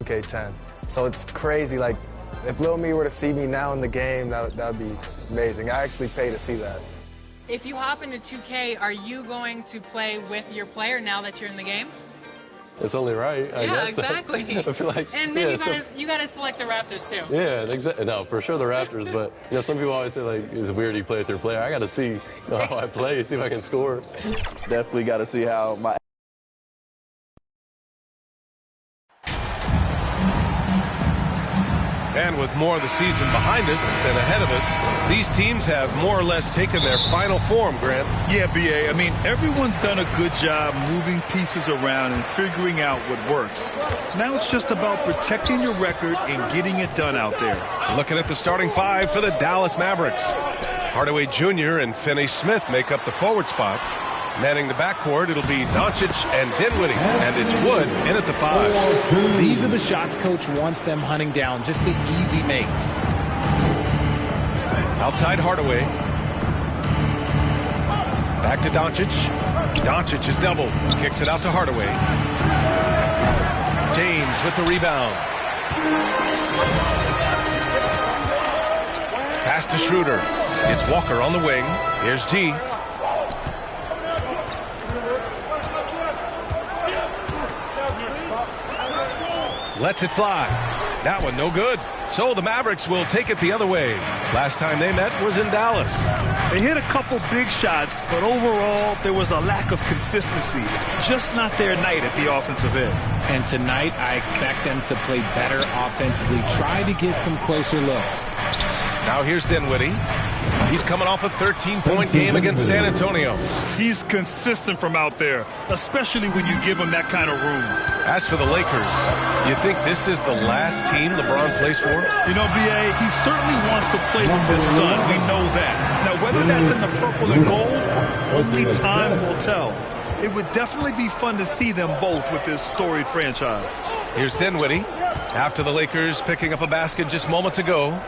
2K10. So it's crazy. Like, if little me were to see me now in the game, that would be amazing. I actually pay to see that. If you hop into 2K, are you going to play with your player now that you're in the game? It's only right, I guess. Exactly. I feel like, and then you gotta select the Raptors too. Yeah, exactly. No, for sure the Raptors, but some people always say, like, it's weird you play with your player. I got to see how I play, see if I can score. Definitely got to see how my... And with more of the season behind us than ahead of us, these teams have more or less taken their final form, Grant. Yeah, B.A. I mean, everyone's done a good job moving pieces around and figuring out what works. Now it's just about protecting your record and getting it done out there. Looking at the starting five for the Dallas Mavericks. Hardaway Jr. and Finney-Smith make up the forward spots. Manning the backcourt, it'll be Doncic and Dinwiddie, and it's Wood in at the 5. These are the shots Coach wants them hunting down, just the easy makes. Outside Hardaway. Back to Doncic. Doncic is doubled. Kicks it out to Hardaway. James with the rebound. Pass to Schroeder. It's Walker on the wing. Here's G. Lets it fly. That one no good. So the Mavericks will take it the other way. Last time they met was in Dallas. They hit a couple big shots, but overall there was a lack of consistency. Just not their night at the offensive end. And tonight I expect them to play better offensively. Try to get some closer looks. Now here's Dinwiddie. He's coming off a 13-point game against San Antonio. He's consistent from out there, especially when you give him that kind of room. As for the Lakers, you think this is the last team LeBron plays for? You know, B.A., he certainly wants to play with his son. We know that. Now, whether that's in the purple and gold, only time will tell. It would definitely be fun to see them both with this storied franchise. Here's Dinwiddie. After the Lakers picking up a basket just moments ago.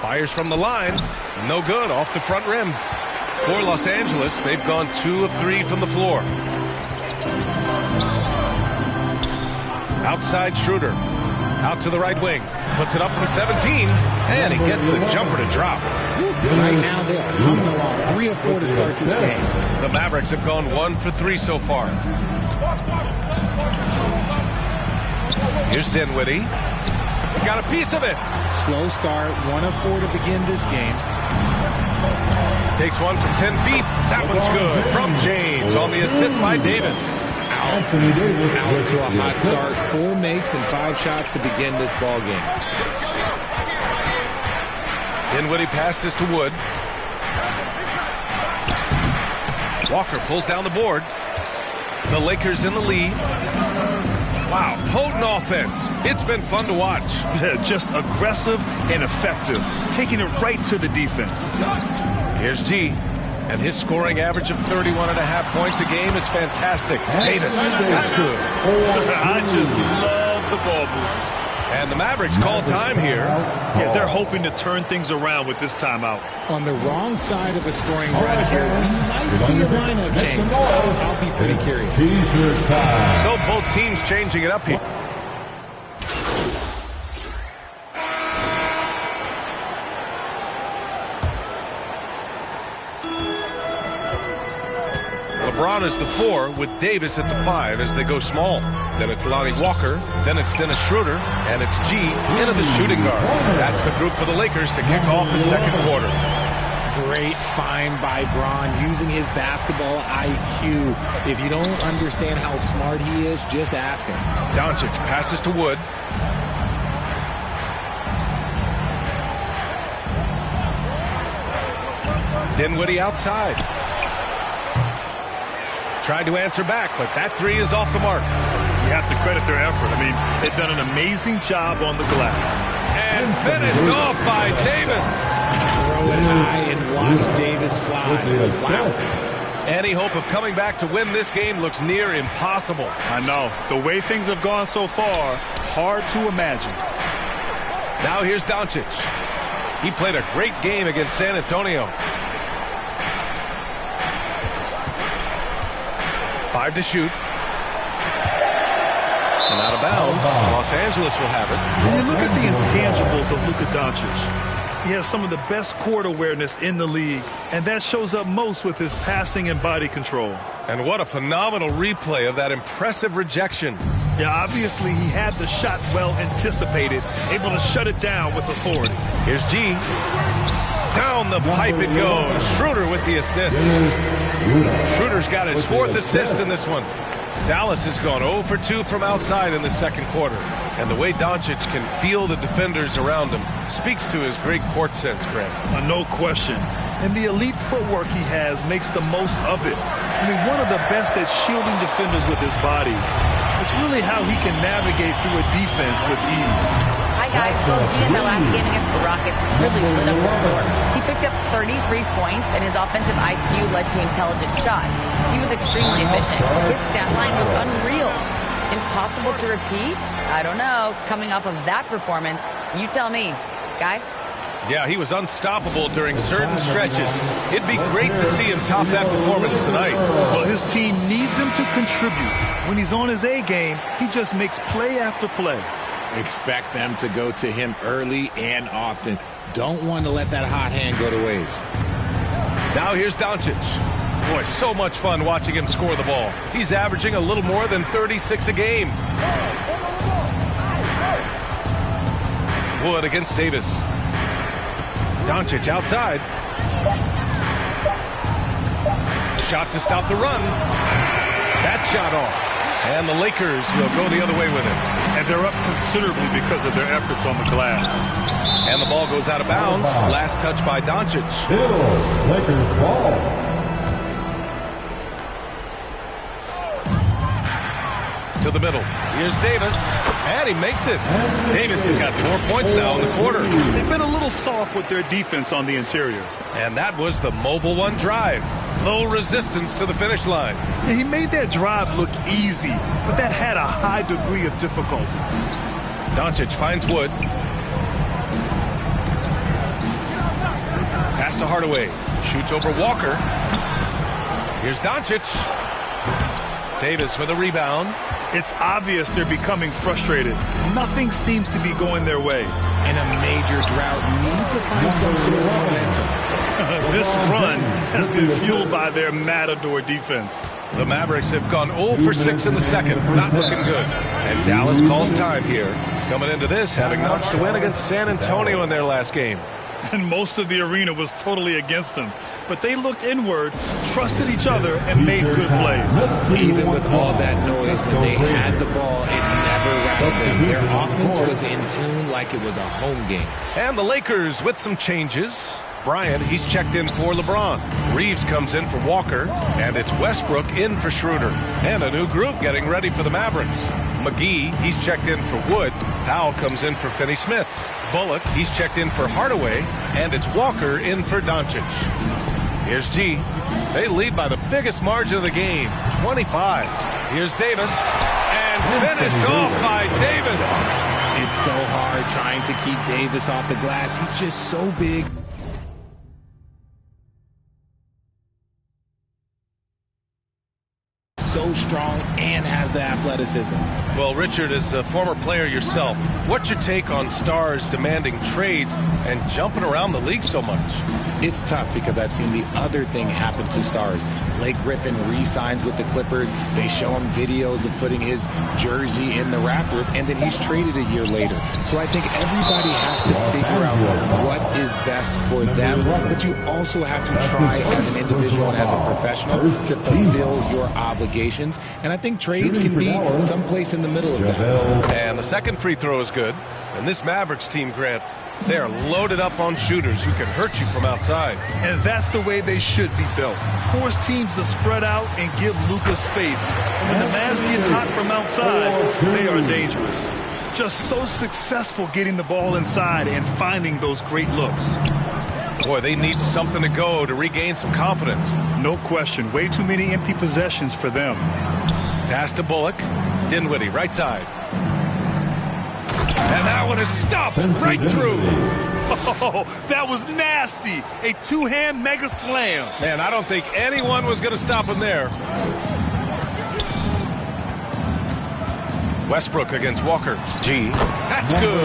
Fires from the line. No good. Off the front rim. For Los Angeles, they've gone 2 of 3 from the floor. Outside Schroeder. Out to the right wing. Puts it up from 17. And he gets the jumper to drop. Right now they're coming along. 3 of 4 to start this game. The Mavericks have gone 1 for 3 so far. Here's Dinwiddie. Got a piece of it. Slow start, 1 of 4 to begin this game. Takes one from 10 feet. That one's good from James on the assist by Davis. Out to a hot start. 4 makes and 5 shots to begin this ball game. Dinwiddie passes to Wood. Walker pulls down the board. The Lakers in the lead. Wow, potent offense. It's been fun to watch. Just aggressive and effective, taking it right to the defense. Here's G, and his scoring average of 31.5 points a game is fantastic. Davis, that's good. I just love the ball movement. And the Mavericks call time here. Yeah, they're hoping to turn things around with this timeout. On the wrong side of the scoring run here, we might see a lineup change. I'll be pretty curious. So both teams changing it up here. LeBron is the 4 with Davis at the 5 as they go small. Then it's Lonnie Walker, then it's Dennis Schroeder, and it's G into the shooting guard. That's the group for the Lakers to kick off the second quarter. Great find by Bron using his basketball IQ. If you don't understand how smart he is, just ask him. Doncic passes to Wood. Dinwiddie outside. Tried to answer back, but that 3 is off the mark. You have to credit their effort. I mean, they've done an amazing job on the glass. And finished off by Davis. Throw it high and watch Davis fly. Wow. Any hope of coming back to win this game looks near impossible. I know. The way things have gone so far, hard to imagine. Now here's Doncic. He played a great game against San Antonio. 5 to shoot. And out of bounds. Los Angeles will have it. When you look at the intangibles of Luka Doncic, he has some of the best court awareness in the league, and that shows up most with his passing and body control. And what a phenomenal replay of that impressive rejection. Yeah, obviously he had the shot well anticipated, able to shut it down with authority. Here's G. Down the pipe it goes. Schroeder with the assist. Schroeder's got his 4th assist in this one. Dallas has gone 0 for 2 from outside in the second quarter. And the way Doncic can feel the defenders around him speaks to his great court sense, Grant. No question. And the elite footwork he has makes the most of it. I mean, one of the best at shielding defenders with his body. It's really how he can navigate through a defense with ease. Hi, guys. Well, G in the last game against the Rockets really lit up the floor. He picked up 33 points, and his offensive IQ led to intelligent shots. He was extremely efficient. His stat line was unreal. Impossible to repeat? I don't know. Coming off of that performance, you tell me. Guys? Yeah, he was unstoppable during certain stretches. It'd be great to see him top that performance tonight. Well, his team needs him to contribute. When he's on his A game, he just makes play after play. Expect them to go to him early and often. Don't want to let that hot hand go to waste. Now here's Doncic. Boy, so much fun watching him score the ball. He's averaging a little more than 36 a game. Wood against Davis. Doncic outside. Shot to stop the run. That shot off. And the Lakers will go the other way with it. And they're up considerably because of their efforts on the glass. And the ball goes out of bounds. Last touch by Doncic. Lakers ball. To the middle. Here's Davis. And he makes it. Davis has got 4 points now in the quarter. They've been a little soft with their defense on the interior. And that was the mobile one drive. Low resistance to the finish line. He made that drive look easy, but that had a high degree of difficulty. Doncic finds Wood. Pass to Hardaway. Shoots over Walker. Here's Doncic. Davis with a rebound. It's obvious they're becoming frustrated. Nothing seems to be going their way. In a major drought, need to find some sort of momentum. This run has been fueled by their matador defense. The Mavericks have gone 0 for 6 in the second. Not looking good. And Dallas calls time here. Coming into this, having notched a win against San Antonio in their last game. And most of the arena was totally against them. But they looked inward, trusted each other, and made good plays. Even with all that noise, when they had the ball, it never rattled them. Their offense was in tune like it was a home game. And the Lakers with some changes. Bryant, he's checked in for LeBron. Reeves comes in for Walker. And it's Westbrook in for Schroeder. And a new group getting ready for the Mavericks. McGee, he's checked in for Wood. Powell comes in for Finney-Smith. Bullock, he's checked in for Hardaway. And it's Walker in for Doncic. Here's G. They lead by the biggest margin of the game, 25. Here's Davis. And finished off by Davis. It's so hard trying to keep Davis off the glass. He's just so big. So strong and has the athleticism. Well, Richard, as a former player yourself, what's your take on stars demanding trades and jumping around the league so much? It's tough because I've seen the other thing happen to stars. Blake Griffin re-signs with the Clippers. They show him videos of putting his jersey in the rafters, and then he's traded a year later. So I think everybody has to figure out what is best for them, but you also have to try as an individual and as a professional to fulfill your obligations. And I think trades can be someplace in the middle of that. And the second free throw is good. And this Mavericks team, Grant, they are loaded up on shooters who can hurt you from outside. And that's the way they should be built. Force teams to spread out and give Luka space. And when the Mavs get hot from outside, they are dangerous. Just so successful getting the ball inside and finding those great looks. Boy, they need something to go to regain some confidence. No question. Way too many empty possessions for them. Pass to Bullock. Dinwiddie, right side. And that one is stopped right through. Oh, that was nasty. A two-hand mega slam. Man, I don't think anyone was going to stop him there. Westbrook against Walker. G. That's good.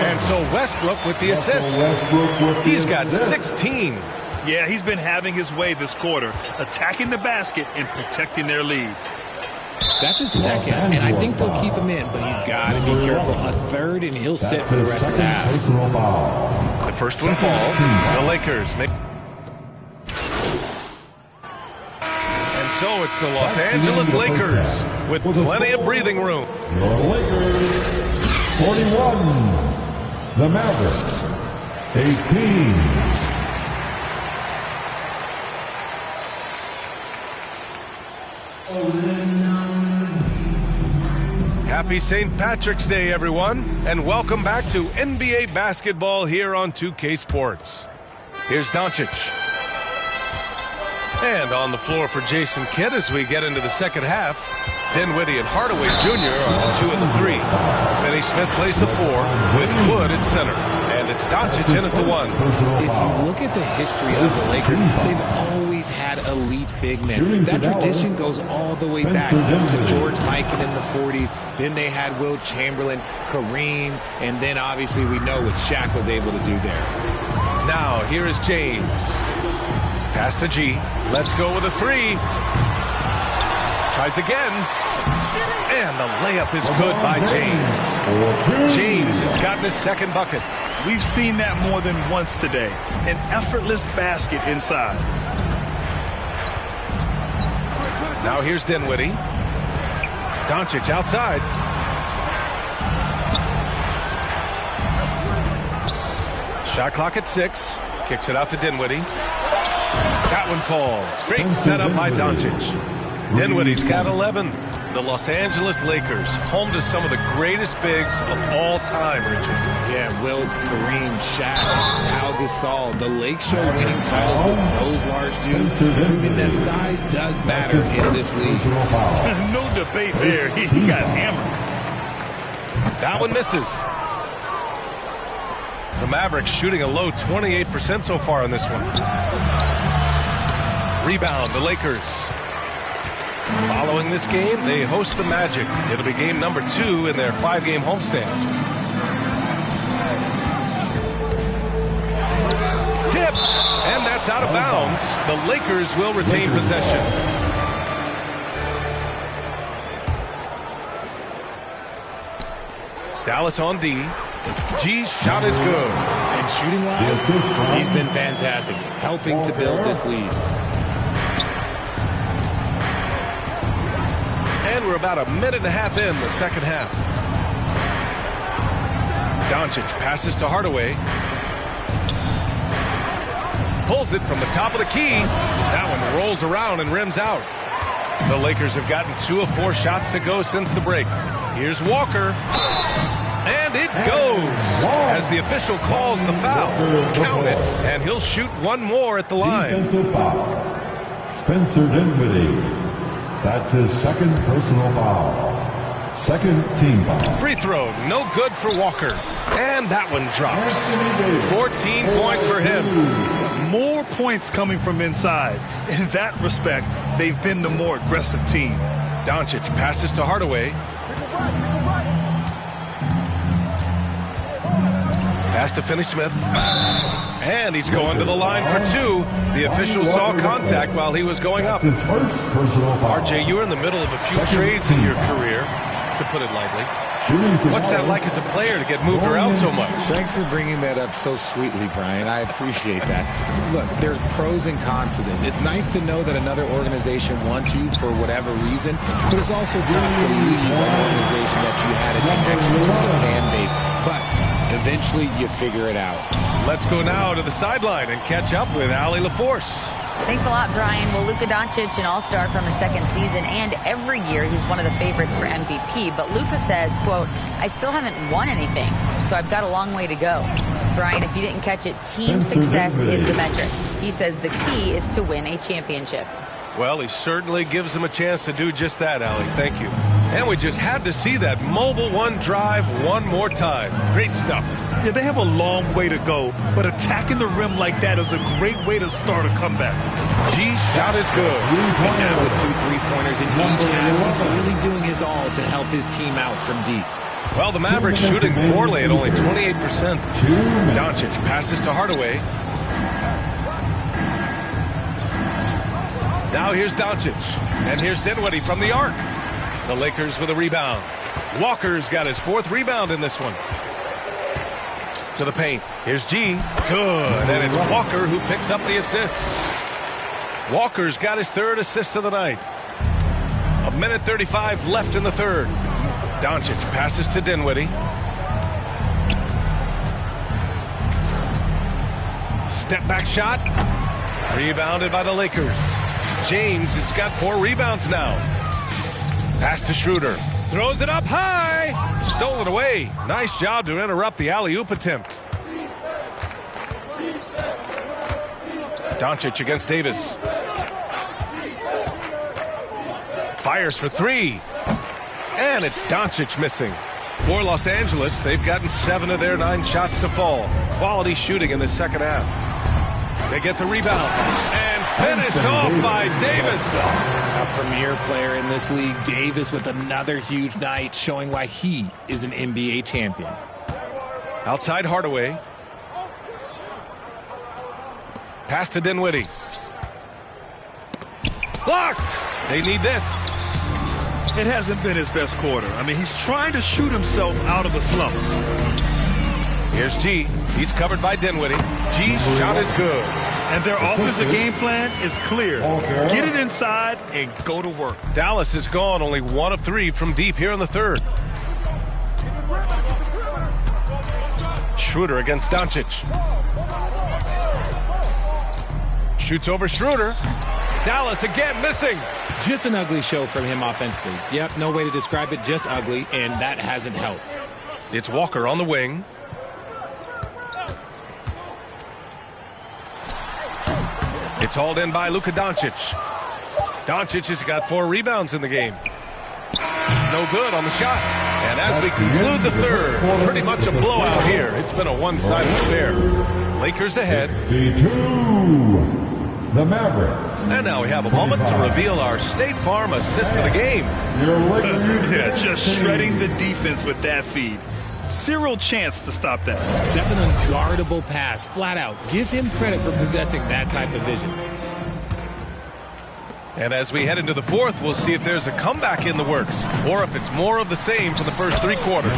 And so Westbrook with the assist. He's got 16. Yeah, he's been having his way this quarter, attacking the basket and protecting their lead. That's his second, and I think they'll keep him in, but he's got to be careful. A third, and he'll sit for the rest of the half. The first one falls. The Lakers make... And so it's the Los Angeles Lakers with plenty of breathing room. The Lakers, 41. The Mavericks, 18. Happy St. Patrick's Day, everyone, and welcome back to NBA basketball here on 2K Sports. Here's Doncic. And on the floor for Jason Kidd as we get into the second half. Dinwiddie and Hardaway Jr. are the 2 and the 3. Finney Smith plays the 4 with Wood at center. And it's Doncic in at the 1. If you look at the history of the Lakers, they've always had elite big men. That tradition goes all the way back to George Mikan in the 40s. Then they had Will Chamberlain, Kareem, and then obviously we know what Shaq was able to do there. Now here is James. Pass to G. Let's go with a 3. Tries again. And the layup is good by James. James has gotten his second bucket. We've seen that more than once today. An effortless basket inside. Now here's Dinwiddie. Doncic outside. Shot clock at 6. Kicks it out to Dinwiddie. That one falls. Great setup by Doncic. Dinwiddie's got 11. The Los Angeles Lakers, home to some of the greatest bigs of all time, Richard. Yeah, Will, Kareem, Shaq, Pau Gasol, the Lake Show winning titles with those large dudes, proving that size does matter in this league. No debate there. He got hammered. That one misses. The Mavericks shooting a low 28% so far on this one. Rebound, the Lakers. Following this game, they host the Magic. It'll be game number 2 in their 5-game homestand. Tipped, and that's out of bounds. The Lakers will retain possession. Dallas on D. G's shot is good. And shooting-wise, he's been fantastic, helping to build this lead. And we're about a minute and a half in the second half. Doncic passes to Hardaway. Pulls it from the top of the key. That one rolls around and rims out. The Lakers have gotten 2 of 4 shots to go since the break. Here's Walker. And it goes as the official calls the foul. Count it, and he'll shoot one more at the line. Defensive foul. Spencer Dinwiddie. That's his second personal foul. Second team foul. Free throw, no good for Walker. And that one drops. 14 points for him. More points coming from inside. In that respect, they've been the more aggressive team. Doncic passes to Hardaway. Pass to Finney Smith. And he's going to the line for 2. The official saw contact while he was going up. RJ, you were in the middle of a few trades in your career, to put it lightly. What's that like as a player to get moved around so much? Thanks for bringing that up so sweetly, Brian. I appreciate that. Look, there's pros and cons to this. It's nice to know that another organization wants you for whatever reason, but it's also tough to leave an organization that you had a connection to the fan base. But eventually, you figure it out. Let's go now to the sideline and catch up with Allie LaForce. Thanks a lot, Brian. Well, Luka Doncic, an all-star from his second season, and every year he's one of the favorites for MVP. But Luka says, quote, I still haven't won anything, so I've got a long way to go. Brian, if you didn't catch it, team success is the metric. He says the key is to win a championship. Well, he certainly gives him a chance to do just that, Allie. Thank you. And we just had to see that mobile one drive one more time. Great stuff. Yeah, they have a long way to go, but attacking the rim like that is a great way to start a comeback. G's shot is good. And now with 2 3-pointers in each half, he's really doing his all to help his team out from deep. Well, the Mavericks shooting poorly at only 28%. Doncic passes to Hardaway. Now here's Doncic. And here's Dinwiddie from the arc. The Lakers with a rebound. Walker's got his 4th rebound in this one. To the paint. Here's G. Good. And it's Walker who picks up the assist. Walker's got his 3rd assist of the night. 1:35 left in the 3rd. Doncic passes to Dinwiddie. Step back shot. Rebounded by the Lakers. James has got 4 rebounds now. Pass to Schroeder. Throws it up high. Stolen away. Nice job to interrupt the alley-oop attempt. Doncic against Davis. Fires for 3. And it's Doncic missing. For Los Angeles, they've gotten 7 of their 9 shots to fall. Quality shooting in the second half. They get the rebound. And finished off by Davis. A premier player in this league, Davis, with another huge night, showing why he is an NBA champion. Outside Hardaway. Pass to Dinwiddie. Blocked. They need this. It hasn't been his best quarter. I mean, he's trying to shoot himself out of a slump. Here's G. He's covered by Dinwiddie. G's shot is good. And their offensive game plan is clear. Get it inside and go to work. Dallas is gone only 1 of 3 from deep here in the 3rd. Schroeder against Doncic. Shoots over Schroeder. Dallas again missing. Just an ugly show from him offensively. Yep, no way to describe it, just ugly, and that hasn't helped. It's Walker on the wing. It's hauled in by Luka Doncic. Doncic has got 4 rebounds in the game. No good on the shot. And as we conclude the 3rd, pretty much a blowout here. It's been a one-sided affair. Lakers ahead. 62. The Mavericks. And now we have a moment to reveal our State Farm assist of the game. Yeah, just shredding the defense with that feed. Zero chance to stop that. That's an unguardable pass, flat out. Give him credit for possessing that type of vision. And as we head into the 4th, we'll see if there's a comeback in the works, or if it's more of the same for the first 3 quarters.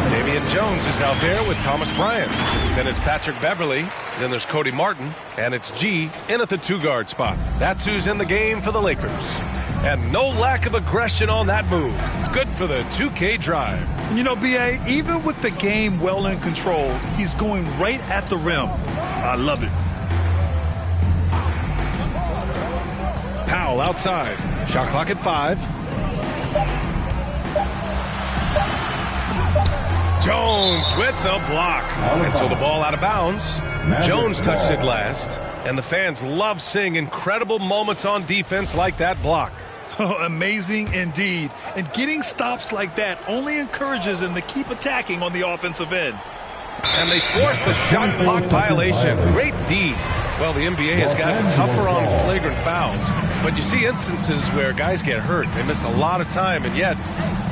Damian Jones is out there with Thomas Bryant. Then it's Patrick Beverly. Then there's Cody Martin. And it's G in at the 2-guard spot. That's who's in the game for the Lakers. And no lack of aggression on that move. Good for the 2K drive. You know, B.A., even with the game well in control, he's going right at the rim. I love it. Powell outside. Shot clock at 5. Jones with the block. And so the ball out of bounds. Jones touched it last. And the fans love seeing incredible moments on defense like that block. Oh, amazing indeed. And getting stops like that only encourages them to keep attacking on the offensive end. And they forced the shot clock violation. Great D. Well, the NBA has gotten tougher on flagrant fouls. But you see instances where guys get hurt. They miss a lot of time, and yet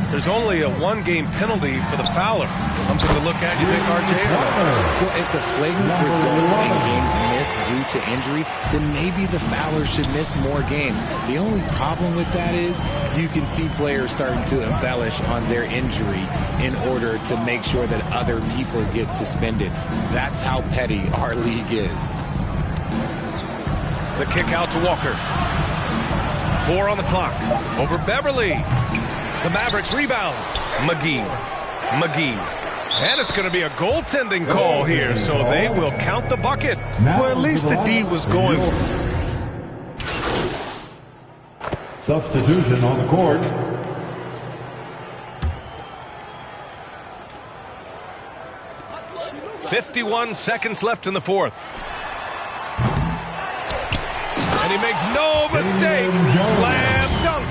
there's only a 1-game penalty for the fouler. Something to look at, you think, RJ? Well, if the flagrant results in games missed due to injury, then maybe the fouler should miss more games. The only problem with that is you can see players starting to embellish on their injury in order to make sure that other people get suspended. That's how petty our league is. The kick out to Walker. 4 on the clock. Over Beverly. The Mavericks rebound. McGee. And it's going to be a goaltending call here, so they will count the bucket. Well, at least the D was going for it. Substitution on the court. .51 seconds left in the 4th. And he makes no mistake. Slam dunk.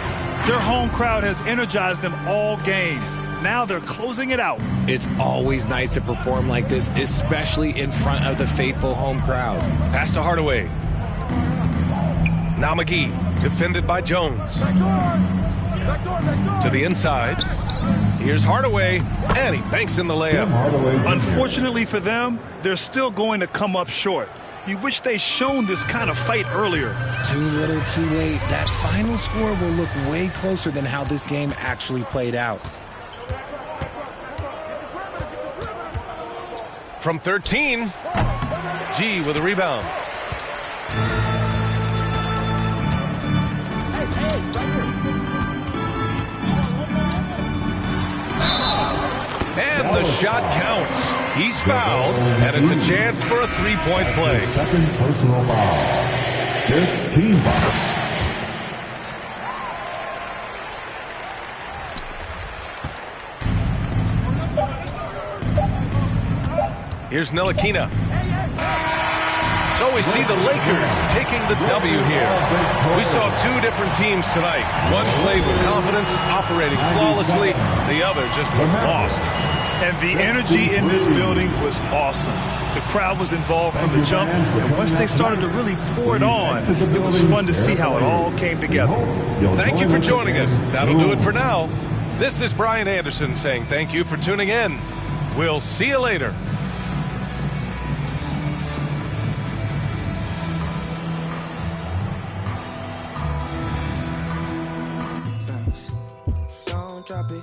Their home crowd has energized them all game. Now they're closing it out. It's always nice to perform like this, especially in front of the faithful home crowd. Pass to Hardaway. Now McGee, defended by Jones. To the inside. Here's Hardaway, and he banks in the layup. Unfortunately for them, they're still going to come up short. You wish they'd shown this kind of fight earlier. Too little, too late. That final score will look way closer than how this game actually played out. From 13, G with a rebound. And the shot counts. He's fouled, and it's a chance for a three-point play. Second personal foul. 15 foul. Here's Ntilikina. So we see the Lakers taking the W here. We saw two different teams tonight. One played with confidence, operating flawlessly. The other just looked lost. And the energy in this building was awesome. The crowd was involved from the jump, and once they started to really pour it on, it was fun to see how it all came together. Thank you for joining us. That'll do it for now. This is Brian Anderson saying thank you for tuning in. We'll see you later. Drop it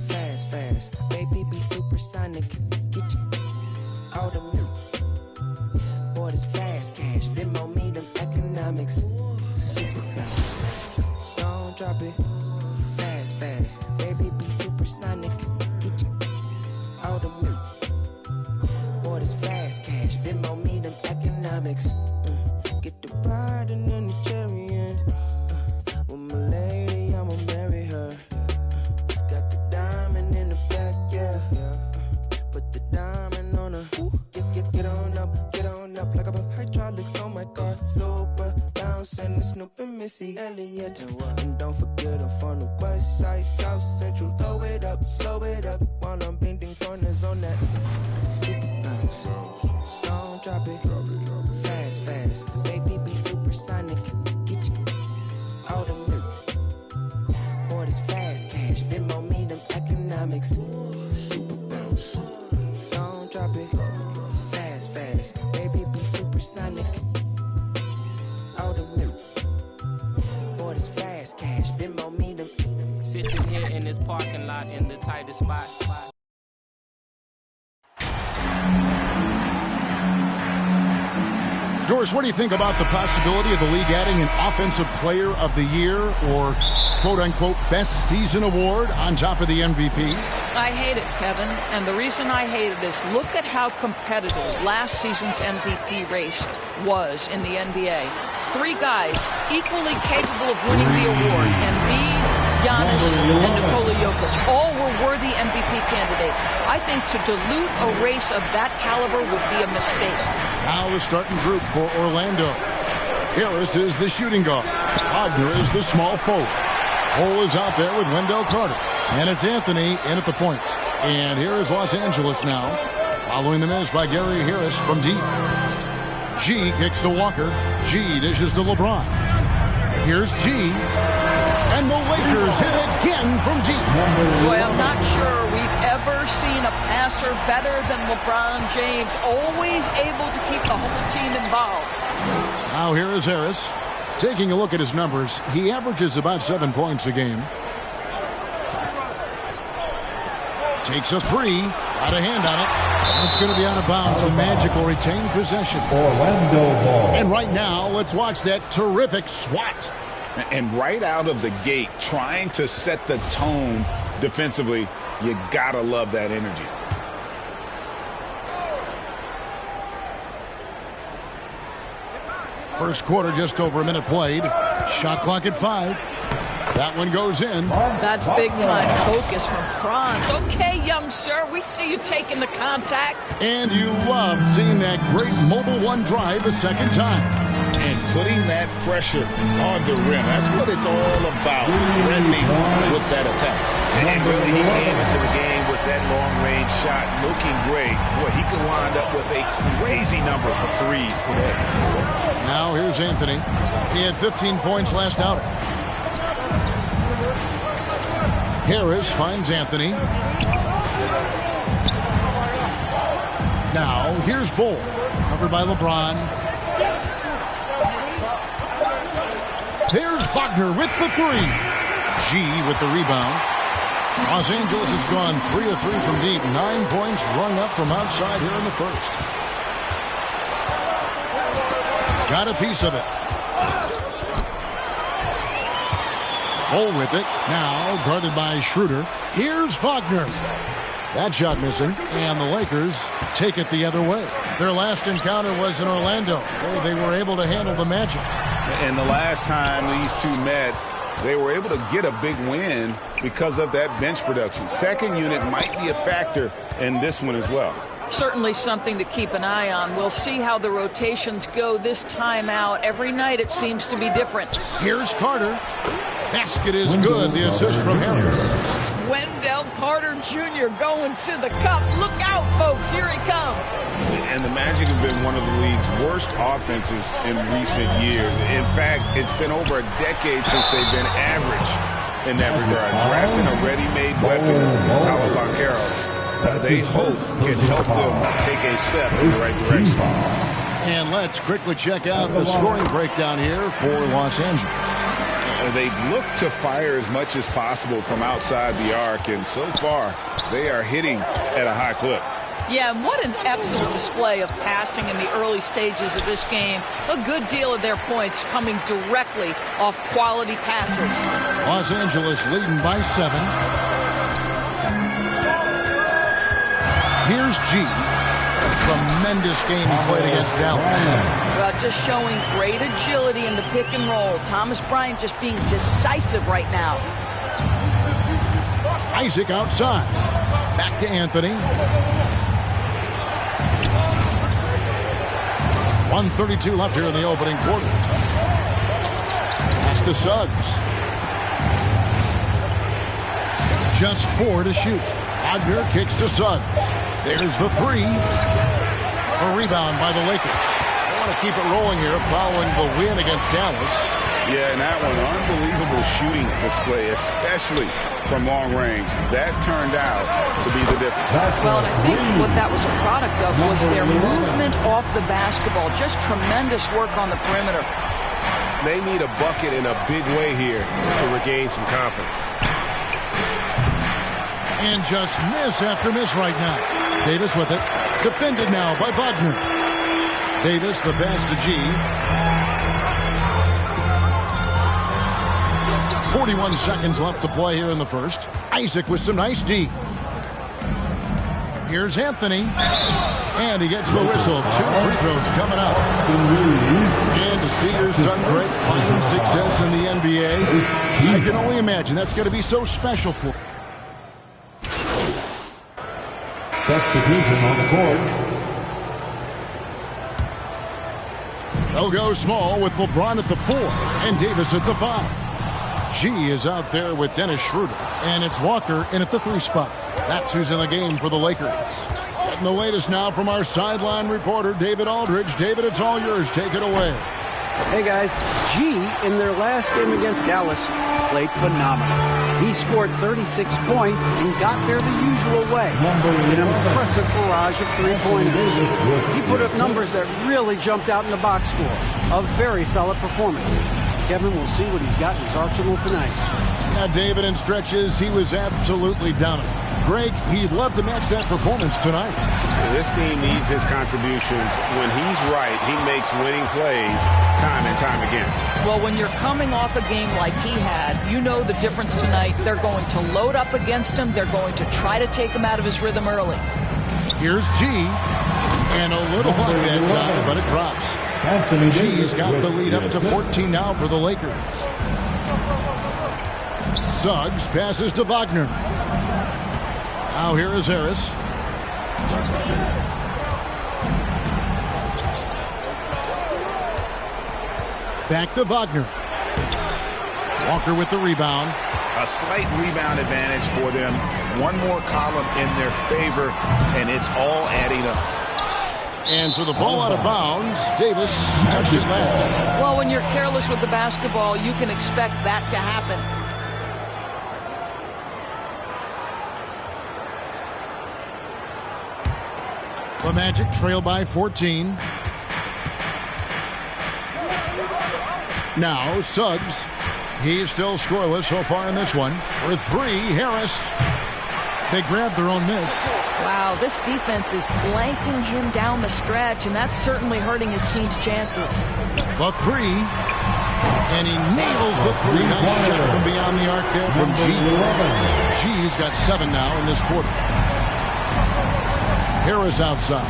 fast, fast. Baby, be supersonic. Get you out of me. Boy, this fast cash. Venmo me them economics. Super fast. Don't drop it fast, fast. Baby, be supersonic. Get you out of me. Boy, this fast cash. Venmo me them economics. Get the bride and then the chariot. With my lady, I'ma marry her. In the back, yeah. Put the diamond on her. Get on up like a hydraulics on my car. Super bouncing, the Snoop and Missy Elliott. And don't forget I'm from the west side, south central. Throw it up, slow it up while I'm bending corners on that super bounce. Don't drop it, fast, fast. Baby, be supersonic. Get you out of me. Boy, this fast cash. Venmo me them economics. Super bounce. Don't drop it. Fast, fast. Baby, be supersonic. Out of me. Boy, this fast cash. Venmo me them. Sitting here in this parking lot in the tightest spot. Doris, what do you think about the possibility of the league adding an Offensive Player of the Year or quote-unquote best season award on top of the MVP? I hate it, Kevin, and the reason I hate it is look at how competitive last season's MVP race was in the NBA. Three guys equally capable of winning the award, Embiid, Giannis, and Nikola Jokic. All were worthy MVP candidates. I think to dilute a race of that caliber would be a mistake. Now the starting group for Orlando. Harris is the shooting guard. Wagner is the small forward. Cole is out there with Wendell Carter. And it's Anthony in at the point. And here is Los Angeles now. Following the miss by Gary Harris from deep. G kicks to Walker. G dishes to LeBron. Here's G. And the Lakers hit again from deep. Boy, I'm not sure we've ever seen a passer better than LeBron James. Always able to keep the whole team involved. Now here is Harris. Taking a look at his numbers, he averages about 7 points a game. Takes a three. Got a hand on it. It's going to be out of bounds. The Magic will retain possession. Orlando ball. And right now, let's watch that terrific swat. And right out of the gate, trying to set the tone defensively, you got to love that energy. First quarter, just over a minute played. Shot clock at 5. That one goes in. That's big-time focus from Franz. Okay, young sir, we see you taking the contact. And you love seeing that great mobile one drive a second time. and putting that pressure on the rim. That's what it's all about, threatening with that attack. And really, he came into the game with that long-range shot looking great. Boy, he could wind up with a crazy number of threes today. Now here's Anthony. He had 15 points last outing. Harris finds Anthony. Now here's Bull. Covered by LeBron. Here's Wagner with the three. G with the rebound. Los Angeles has gone 3 of 3 from deep. 9 points rung up from outside here in the first. Got a piece of it. Bull with it. Now guarded by Schroeder. Here's Wagner. That shot missing. And the Lakers take it the other way. Their last encounter was in Orlando, where they were able to handle the Magic. And the last time these two met, they were able to get a big win because of that bench production. Second unit might be a factor in this one as well. Certainly something to keep an eye on. We'll see how the rotations go this time out. Every night it seems to be different. Here's Carter. Basket is good. The assist from Harris. Wendell Carter Jr. going to the cup. Look out, folks. Here he comes. And the Magic have been one of the league's worst offenses in recent years. In fact, it's been over a decade since they've been average in that regard. Drafting a ready-made weapon, Paolo Banchero, they hope can help them take a step in the right direction. And let's quickly check out the scoring breakdown here for Los Angeles. They've looked to fire as much as possible from outside the arc, and so far they are hitting at a high clip. Yeah, and what an excellent display of passing in the early stages of this game. A good deal of their points coming directly off quality passes. Los Angeles leading by 7. Here's G. A tremendous game he played against Dallas. Just showing great agility in the pick and roll. Thomas Bryant just being decisive right now. Isaac outside. Back to Anthony. 1:32 left here in the opening quarter. Pass to Suggs. Just 4 to shoot. Wagner kicks to Suggs. There's the three. A rebound by the Lakers. They want to keep it rolling here following the win against Dallas. Yeah, and that one, unbelievable shooting display, especially from long range. That turned out to be the difference. Well, and I think what that was a product of was their movement off the basketball. Just tremendous work on the perimeter. They need a bucket in a big way here to regain some confidence. And just miss after miss right now. Davis with it. Defended now by Wagner. Davis, the pass to G. 41 seconds left to play here in the first. Isaac with some nice D. Here's Anthony. And he gets the whistle. 2 free throws coming up. And to see your son Greg find success in the NBA, I can only imagine that's going to be so special for him. Substitution on the court. They'll go small with LeBron at the 4 and Davis at the 5. G is out there with Dennis Schroeder, and it's Walker in at the 3 spot. That's who's in the game for the Lakers. Getting the latest now from our sideline reporter, David Aldridge. David, it's all yours. Take it away. Hey, guys. G, in their last game against Dallas, played phenomenal. He scored 36 points and got there the usual way. An impressive barrage of three-pointers. He put up numbers that really jumped out in the box score. A very solid performance. Kevin will see what he's got in his arsenal tonight. Yeah, David, in stretches, he was absolutely dominant. Greg, he'd love to match that performance tonight. This team needs his contributions. When he's right, he makes winning plays time and time again. Well, when you're coming off a game like he had, you know the difference tonight. They're going to load up against him. They're going to try to take him out of his rhythm early. Here's G. And a little luck that time, but it drops. G's got the lead up to 14 now for the Lakers. Suggs passes to Wagner. Now here is Harris. Back to Wagner. Walker with the rebound. A slight rebound advantage for them. One more column in their favor, and it's all adding up. And so the ball out of bounds. Davis touched it last. Well, when you're careless with the basketball, you can expect that to happen. The Magic trail by 14. Now Suggs. He's still scoreless so far in this one. For three, Harris. They grabbed their own miss. Wow, this defense is blanking him down the stretch, and that's certainly hurting his team's chances. The three. And he nails the three. Nice shot from beyond the arc there from G. G's got 7 now in this quarter. Harris outside.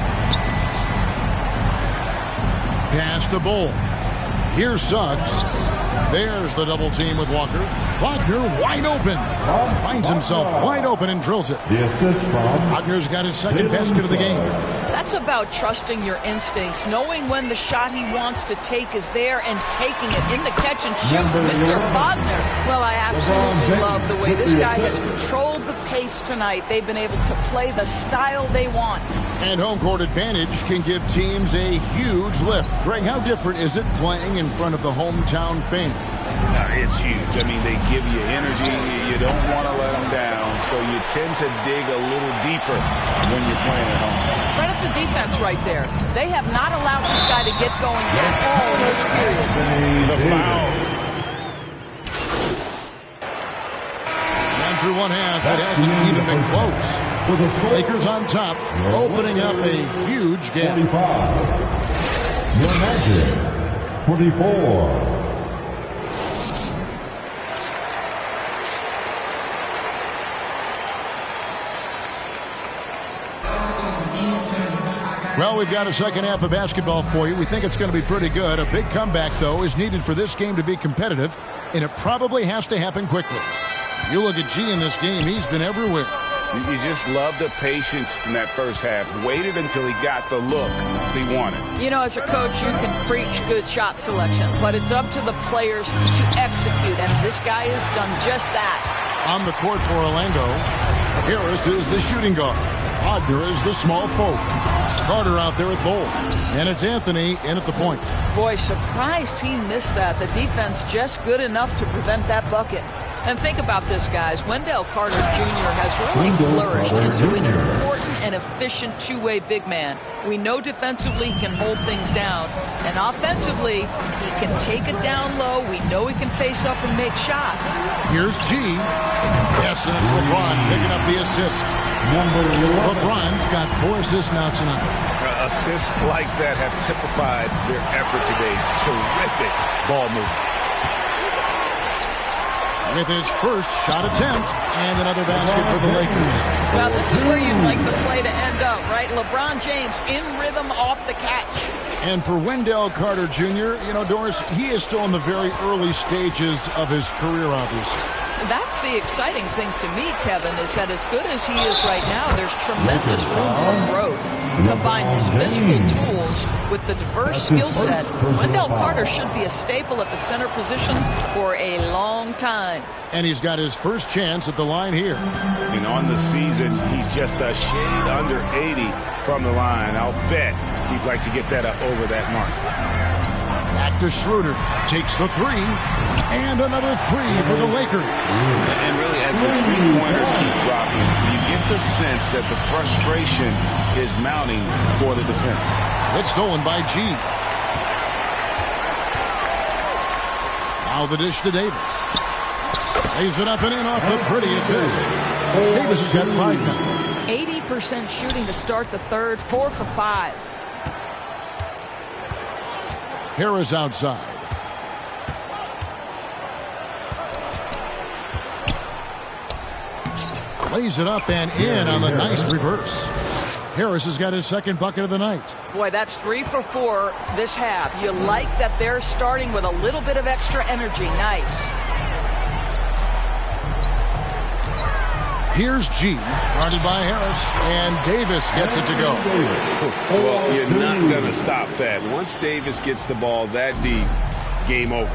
Pass to Bull. Here's Suggs. There's the double team with Walker. Wagner wide open. Finds himself wide open and drills it. The assist from Wagner's got his second basket of the game. That's about trusting your instincts, knowing when the shot he wants to take is there and taking it in the catch and shoot. Mr. Wagner. Well, I absolutely love the way this guy has controlled the pace tonight. They've been able to play the style they want. And home court advantage can give teams a huge lift. Greg, how different is it playing in front of the hometown fans? It's huge. I mean, they give you energy. You don't want to let them down, so you tend to dig a little deeper when you're playing at home. Credit the defense right there. They have not allowed this guy to get going at all in this period. The foul. And through one half, it hasn't even been close. Lakers on top, opening up a huge gap. The Magic, 24. Well, we've got a second half of basketball for you. We think it's going to be pretty good. A big comeback, though, is needed for this game to be competitive, and it probably has to happen quickly. You look at G in this game, he's been everywhere. You just love the patience in that first half. Waited until he got the look he wanted. You know, as a coach, you can preach good shot selection, but it's up to the players to execute, and this guy has done just that. On the court for Orlando, Harris is the shooting guard. Wagner is the small forward. Carter out there with Bull. And it's Anthony in at the point. Boy, surprised he missed that. The defense just good enough to prevent that bucket. And think about this, guys. Wendell Carter Jr. has really flourished into an important and efficient two-way big man. We know defensively he can hold things down. And offensively, he can take it down low. We know he can face up and make shots. Here's G. Yes, and it's LeBron picking up the assist. LeBron's got 4 assists now tonight. Assists like that have typified their effort today. Terrific ball movement. With his first shot attempt and another basket for the Lakers. Well, this is where you'd like the play to end up, right? LeBron James in rhythm off the catch. And for Wendell Carter Jr., you know, Doris, he is still in the very early stages of his career, obviously. That's the exciting thing to me, Kevin, is that as good as he is right now, there's tremendous room for growth. Combine his physical tools with the diverse skill set, Wendell Carter should be a staple at the center position for a long time. And he's got his first chance at the line here. And on the season, he's just a shade under 80 from the line. I'll bet he'd like to get that up over that mark. Back to Schroeder. Takes the three. And another three for the Lakers. And really, as the three-pointers keep dropping, you get the sense that the frustration is mounting for the defense. It's stolen by G. Now the dish to Davis. Lays it up and in off the pretty assist. Davis has got 5 now. 80% shooting to start the third, 4 for 5. Harris outside. Lays it up and in on the nice reverse. Harris has got his second bucket of the night. Boy, that's 3 for 4 this half. You like that they're starting with a little bit of extra energy. Nice. Here's G, guarded by Harris, and Davis gets it to go. Well, you're not going to stop that. Once Davis gets the ball that deep, game over.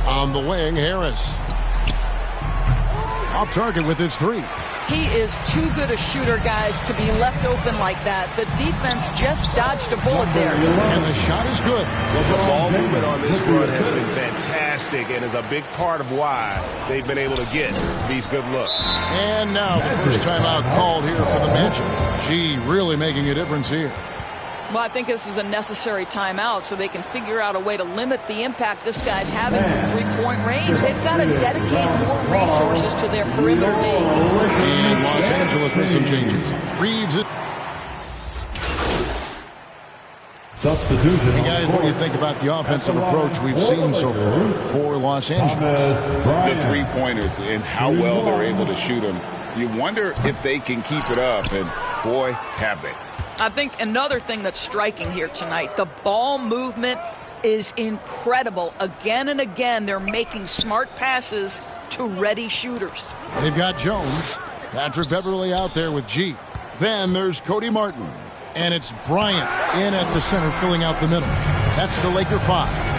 On the wing, Harris. Off target with his three. He is too good a shooter, guys, to be left open like that. The defense just dodged a bullet there. And the shot is good. Well, the ball movement on this run has been fantastic and is a big part of why they've been able to get these good looks. And now the first timeout called here for the Magic. G really making a difference here. Well, I think this is a necessary timeout so they can figure out a way to limit the impact this guy's having from three-point range. They've got to dedicate more resources to their perimeter D. And Los Angeles with some changes. Reeves it. Substitution. Hey guys, what do you think about the offensive approach we've seen so far for Los Angeles? The three-pointers and how well they're able to shoot them. You wonder if they can keep it up, and boy, have they. I think another thing that's striking here tonight, the ball movement is incredible. Again and again, they're making smart passes to ready shooters. They've got Jones, Patrick Beverly out there with G. Then there's Cody Martin. And it's Bryant in at the center filling out the middle. That's the Laker 5.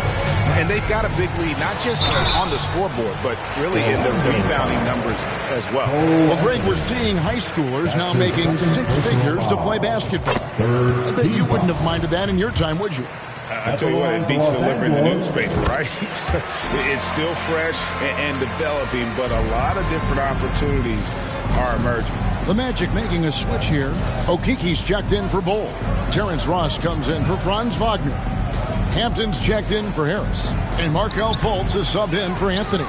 And they've got a big lead, not just on the scoreboard, but really in the rebounding numbers as well. Well, Greg, we're seeing high schoolers now making 6 figures to play basketball. I bet you wouldn't have minded that in your time, would you? I tell you what, it beats delivering the newspaper, right? It's still fresh and developing, but a lot of different opportunities are emerging. The Magic making a switch here. Okiki's checked in for Bull. Terrence Ross comes in for Franz Wagner. Hampton's checked in for Harris. And Markelle Fultz is subbed in for Anthony.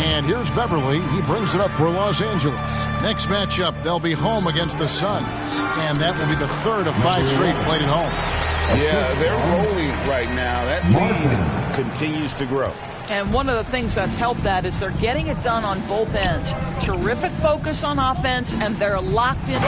And here's Beverly. He brings it up for Los Angeles. Next matchup, they'll be home against the Suns. And that will be the third of 5 straight played at home. Yeah, they're rolling right now. That lead continues to grow. And one of the things that's helped that is they're getting it done on both ends. Terrific focus on offense, and they're locked in.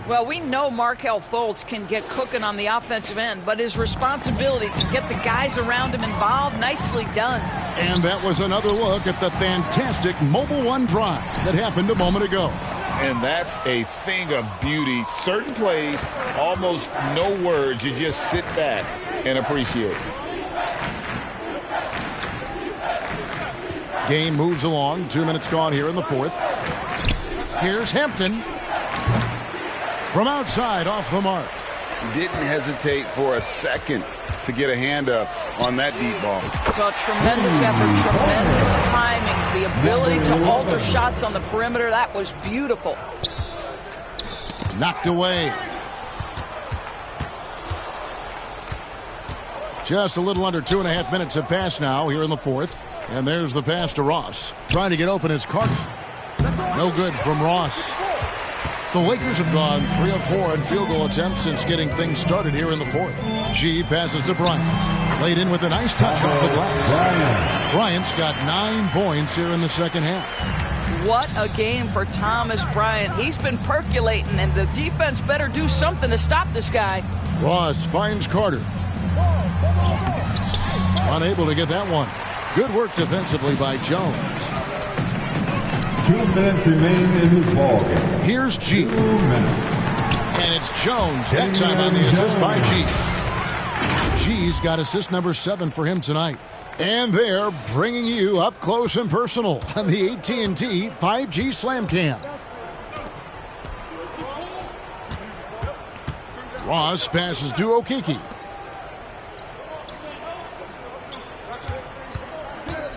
Well, we know Markelle Fultz can get cooking on the offensive end, but his responsibility to get the guys around him involved, nicely done. And that was another look at the fantastic Mobile One drive that happened a moment ago. And that's a thing of beauty. Certain plays, almost no words. You just sit back and appreciate it. Game moves along. 2 minutes gone here in the fourth. Here's Hampton. From outside, off the mark. Didn't hesitate for a second to get a hand up on that deep ball. Well, tremendous effort, tremendous timing. The ability to alter shots on the perimeter, that was beautiful. Knocked away. Just a little under 2.5 minutes have passed now here in the fourth. And there's the pass to Ross. Trying to get open is Carter. No good from Ross. The Lakers have gone 3 of 4 in field goal attempts since getting things started here in the fourth. G passes to Bryant. Laid in with a nice touch off the glass. Bryant's got 9 points here in the second half. What a game for Thomas Bryant. He's been percolating, and the defense better do something to stop this guy. Ross finds Carter. Unable to get that one. Good work defensively by Jones. 2 minutes remain in this ballgame. Here's G. 2 minutes. And it's Jones. That time on the assist by G. G's got assist number 7 for him tonight. And they're bringing you up close and personal on the AT&T 5G Slam Cam. Ross passes to Okiki.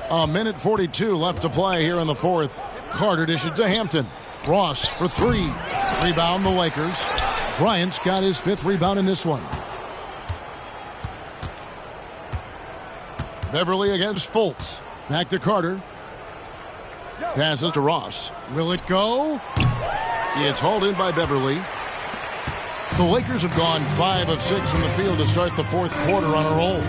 A minute 42 left to play here in the fourth. Carter dishes to Hampton. Ross for 3. Rebound the Lakers. Bryant's got his 5th rebound in this one. Beverly against Fultz. Back to Carter. Passes to Ross. Will it go? It's hauled in by Beverly. The Lakers have gone 5 of 6 from the field to start the fourth quarter on a roll.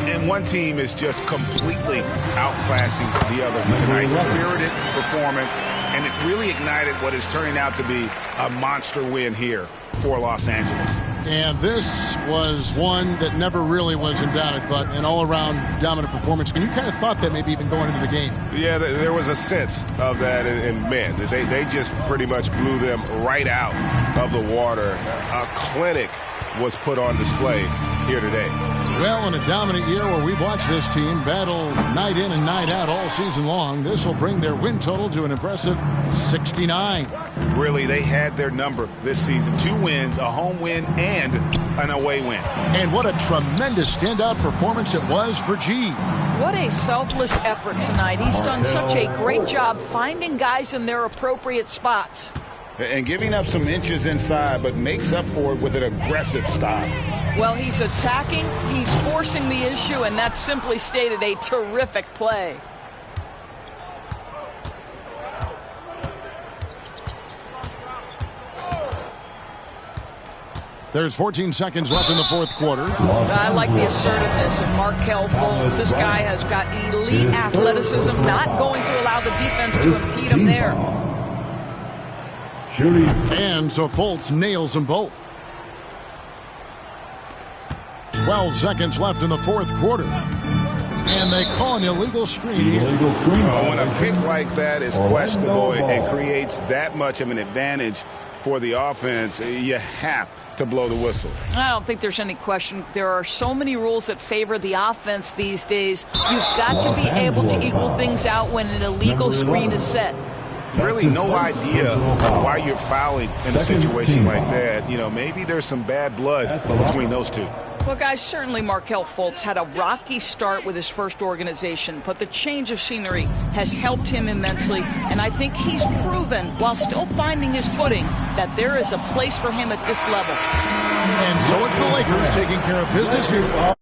And one team is just completely outclassing the other tonight. Spirited performance, and it really ignited what is turning out to be a monster win here for Los Angeles. And this was one that never really was in doubt, I thought, an all-around dominant performance. And you kind of thought that maybe even going into the game. Yeah, there was a sense of that, and man, they just pretty much blew them right out of the water. A clinic was put on display here today. Well, in a dominant year where we've watched this team battle night in and night out all season long, this will bring their win total to an impressive 69. Really, they had their number this season. 2 wins, a home win, and an away win. And what a tremendous standout performance it was for G. What a selfless effort tonight. He's done such a great job finding guys in their appropriate spots. And giving up some inches inside, but makes up for it with an aggressive stop. Well, he's attacking, he's forcing the issue, and that's simply stated a terrific play. There's 14 seconds left in the fourth quarter. I like the assertiveness of Markelle Fultz. This guy has got elite athleticism, not going to allow the defense to impede him there. And so Fultz nails them both. 12 seconds left in the fourth quarter. And they call an illegal screen here. When a pick like that is questionable and creates that much of an advantage for the offense, you have to blow the whistle. I don't think there's any question. There are so many rules that favor the offense these days. You've got to be able to equal things out when an illegal screen is set. Really no idea why you're fouling in a situation like that. You know, maybe there's some bad blood between those two. Well, guys, certainly Markelle Fultz had a rocky start with his first organization, but the change of scenery has helped him immensely, and I think he's proven, while still finding his footing, that there is a place for him at this level. And so it's the Lakers taking care of business here.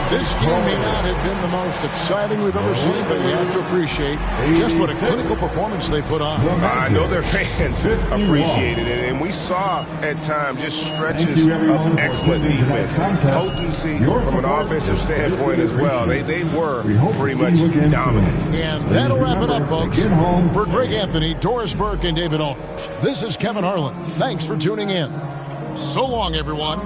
This game may not have been the most exciting we've ever seen, but we have to appreciate just what a clinical performance they put on. I know their fans appreciated it, and we saw at times just stretches of excellent defense, potency from an offensive standpoint as well. They were pretty much dominant. And that'll wrap it up, folks. For Greg Anthony, Doris Burke, and David Aldridge, this is Kevin Harlan. Thanks for tuning in. So long, everyone.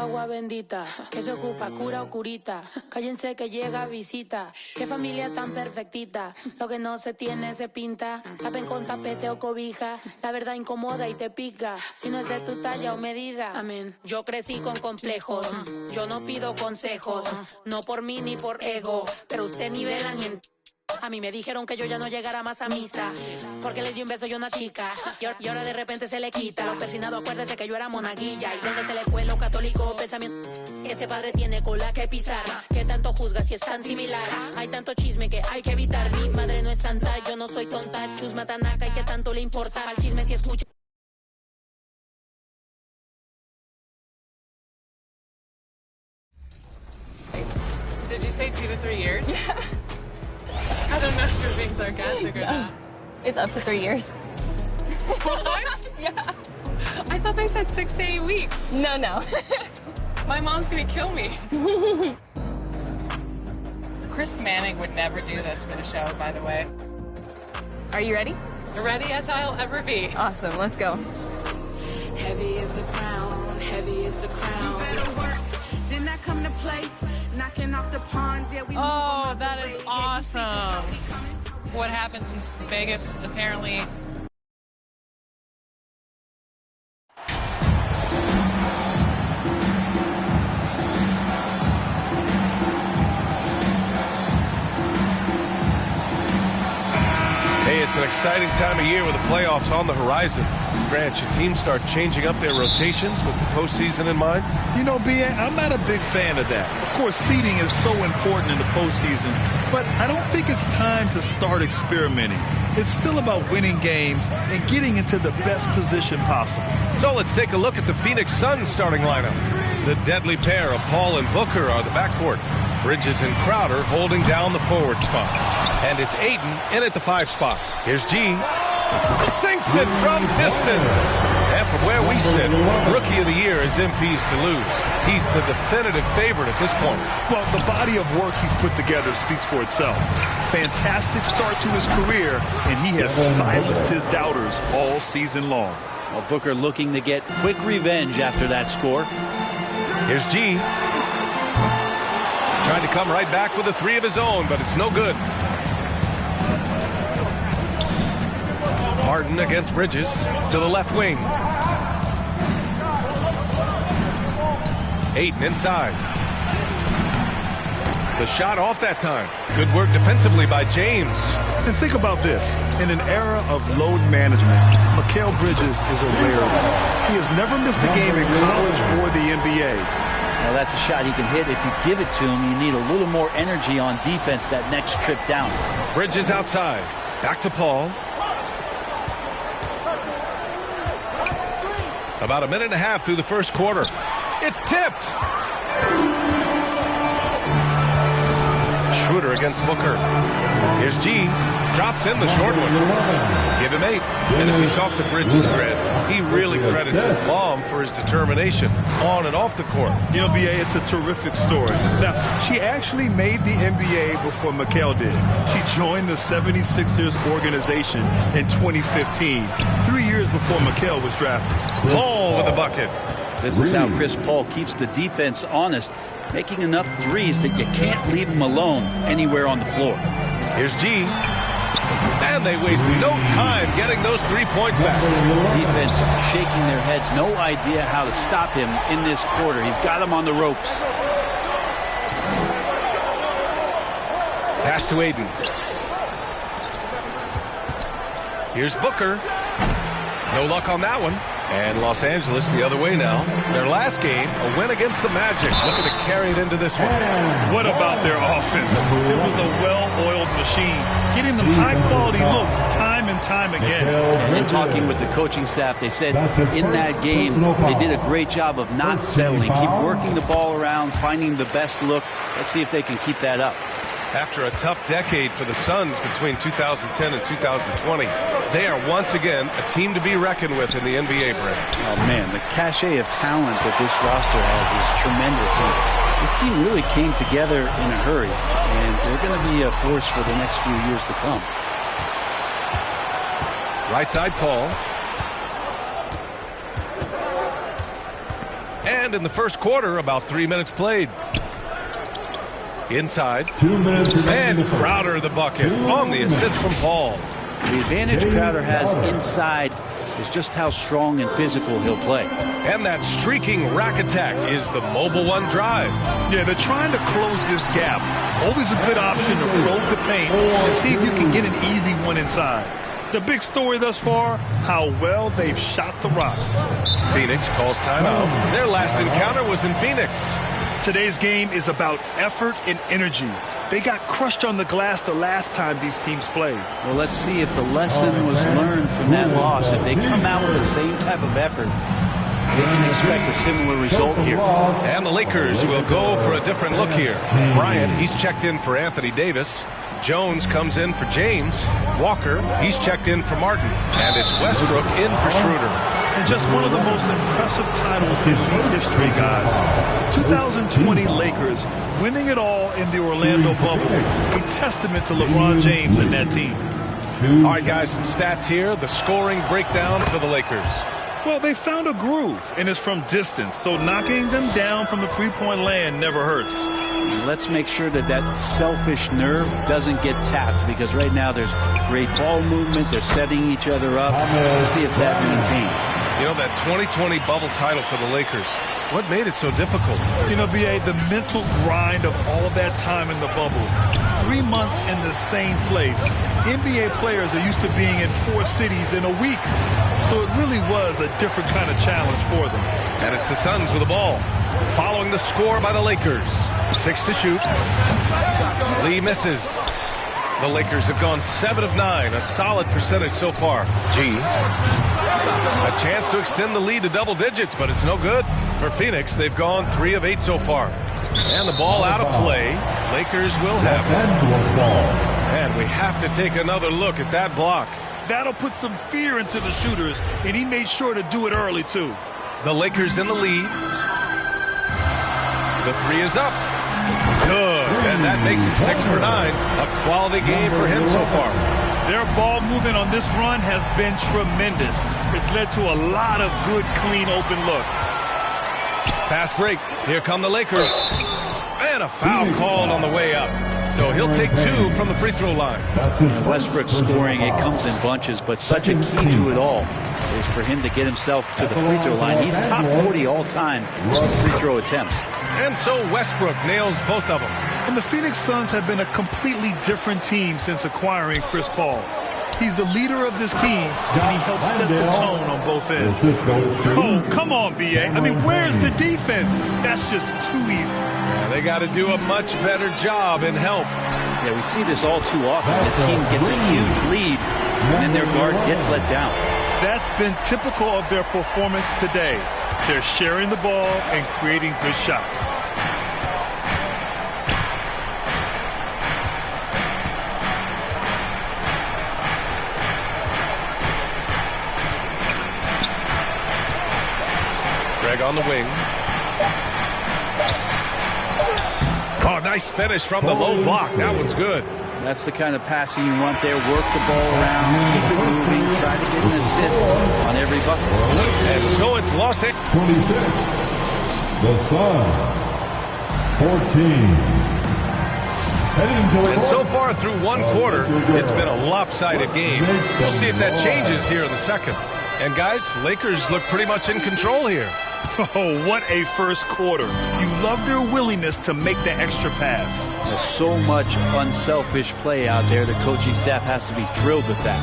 agua bendita. Que se ocupa, cura o curita. Cállense que llega visita. Qué familia tan perfectita. Lo que no se tiene se pinta. Tapen con tapete o cobija. La verdad incomoda y te pica. Si no es de tu talla o medida. Amén. Yo crecí con complejos. Yo no pido consejos. No por mí ni por ego. Pero usted nivela ni en... A mí me dijeron que yo ya no llegara más a misa porque le di un beso y una chica y ahora de repente se le quita. Lo persinado, acuérdese que yo era monaguilla. ¿Y dónde se le fue lo católico? Pensamiento. Ese padre tiene cola que pisar. ¿Qué tanto juzga si es tan similar? Hay tanto chisme que hay que evitar. Mi madre no es santa, yo no soy tonta. Chusma tanaca y qué tanto le importa. Al chisme si escucha. Did you say 2 to 3 years? Yeah. I don't know if you're being sarcastic or not. It's up to 3 years. What? Yeah. I thought they said 6 to 8 weeks. No. My mom's gonna kill me. Chris Manning would never do this for the show, by the way. Are you ready? Ready as I'll ever be. Awesome, let's go. Heavy is the crown, heavy is the crown. You better work. Didn't I come to play? Knocking off the pawns, yeah, we Oh, that is awesome. What happens in Vegas, apparently. Hey, it's an exciting time of year with the playoffs on the horizon. Grant, should teams start changing up their rotations with the postseason in mind? You know, B.A., I'm not a big fan of that. Of course, seeding is so important in the postseason, but I don't think it's time to start experimenting. It's still about winning games and getting into the best position possible. So let's take a look at the Phoenix Suns starting lineup. The deadly pair of Paul and Booker are the backcourt. Bridges and Crowder holding down the forward spots. And it's Ayton in at the 5 spot. Here's G. Sinks it from distance. And from where we sit, Rookie of the Year is MP's to lose. He's the definitive favorite at this point. Well, the body of work he's put together speaks for itself. Fantastic start to his career, and he has silenced his doubters all season long. Well, Booker looking to get quick revenge after that score. Here's G. Trying to come right back with a 3 of his own, but it's no good. Harden against Bridges to the left wing. Ayton inside. The shot off that time. Good work defensively by James. And think about this. In an era of load management, Mikal Bridges is a rarity. He has never missed a game in college or the NBA. Well, that's a shot he can hit. If you give it to him, you need a little more energy on defense that next trip down. Bridges outside. Back to Paul. About a minute and a half through the first quarter. It's tipped. Schroeder against Booker. Here's G. Drops in the short one. Give him 8. And if you talk to Bridges, Grant, he really credits his mom for his determination on and off the court. You know, B.A., it's a terrific story. Now, she actually made the NBA before Mikal did. She joined the 76ers organization in 2015, 3 years before Mikal was drafted. Paul with a bucket. This is how Chris Paul keeps the defense honest, making enough threes that you can't leave him alone anywhere on the floor. Here's G. And they waste no time getting those 3 points back. Defense shaking their heads. No idea how to stop him in this quarter. He's got him on the ropes. Pass to Ayton. Here's Booker. No luck on that one. And Los Angeles the other way now. Their last game, a win against the Magic. Looking to carry it into this one. What about their offense? It was a well-oiled machine, getting them high-quality looks time and time again. And in talking with the coaching staff, they said in that game, they did a great job of not settling. Keep working the ball around, finding the best look. Let's see if they can keep that up. After a tough decade for the Suns between 2010 and 2020, they are once again a team to be reckoned with in the NBA, Brent. Oh, man, the cachet of talent that this roster has is tremendous. And this team really came together in a hurry, and they're going to be a force for the next few years to come. Right side, Paul. And in the first quarter, about 3 minutes played. Inside. 2 minutes and Crowder the bucket on the assist from Paul. The advantage Crowder has inside is just how strong and physical he'll play. And that streaking rack attack is the mobile one drive. Yeah, they're trying to close this gap. Always a good option to probe the paint and see if you can get an easy one inside. The big story thus far, how well they've shot the rock. Phoenix calls timeout. Their last encounter was in Phoenix. Today's game is about effort and energy. They got crushed on the glass the last time these teams played. Well, let's see if the lesson was learned from that loss. If they come out with the same type of effort, they can expect a similar result here. And the Lakers will go for a different look here. Bryant, he's checked in for Anthony Davis. Jones comes in for James. Walker, he's checked in for Martin. And it's Westbrook in for Schroeder. And just one of the most impressive titles in league history, guys. The 2020 Lakers winning it all in the Orlando bubble. A testament to LeBron James and that team. All right, guys, some stats here. The scoring breakdown for the Lakers. Well, they found a groove, and it's from distance. So knocking them down from the three-point land never hurts. Let's make sure that that selfish nerve doesn't get tapped, because right now there's great ball movement. They're setting each other up. Let's see if that maintains. You know, that 2020 bubble title for the Lakers, what made it so difficult? You know, B.A., the mental grind of all that time in the bubble. 3 months in the same place. NBA players are used to being in 4 cities in a week. So it really was a different kind of challenge for them. And it's the Suns with the ball. Following the score by the Lakers. 6 to shoot. Lee misses. The Lakers have gone 7 of 9, a solid percentage so far. G. A chance to extend the lead to double digits, but it's no good. For Phoenix, they've gone 3 of 8 so far. And the ball out of play. Lakers will have it. And we have to take another look at that block. That'll put some fear into the shooters, and he made sure to do it early, too. The Lakers in the lead. The 3 is up. Good. And that makes him 6 for 9. A quality game for him so far. Their ball movement on this run has been tremendous. It's led to a lot of good, clean, open looks. Fast break. Here come the Lakers. And a foul called on the way up. So he'll take 2 from the free throw line. Westbrook scoring, it comes in bunches, but such a key to it all is for him to get himself to the free throw line. He's top 40 all time in free throw attempts. And so Westbrook nails both of them. And the Phoenix Suns have been a completely different team since acquiring Chris Paul. He's the leader of this team, and he helps set the tone on both ends. Oh, come on, B.A. I mean, where's the defense? That's just too easy. Yeah, they got to do a much better job in help. Yeah, we see this all too often. The team gets a huge lead, and then their guard gets let down. That's been typical of their performance today. They're sharing the ball and creating good shots. Greg on the wing. Oh, nice finish from the low block. That one's good. That's the kind of passing you want there. Work the ball around, keep it moving, try to get an assist on every bucket. And so it's Los Angeles. 26. The Suns. 14. And so far through one quarter, it's been a lopsided game. We'll see if that changes here in the second. And guys, Lakers look pretty much in control here. Oh, what a first quarter. You love their willingness to make the extra pass. There's so much unselfish play out there. The coaching staff has to be thrilled with that.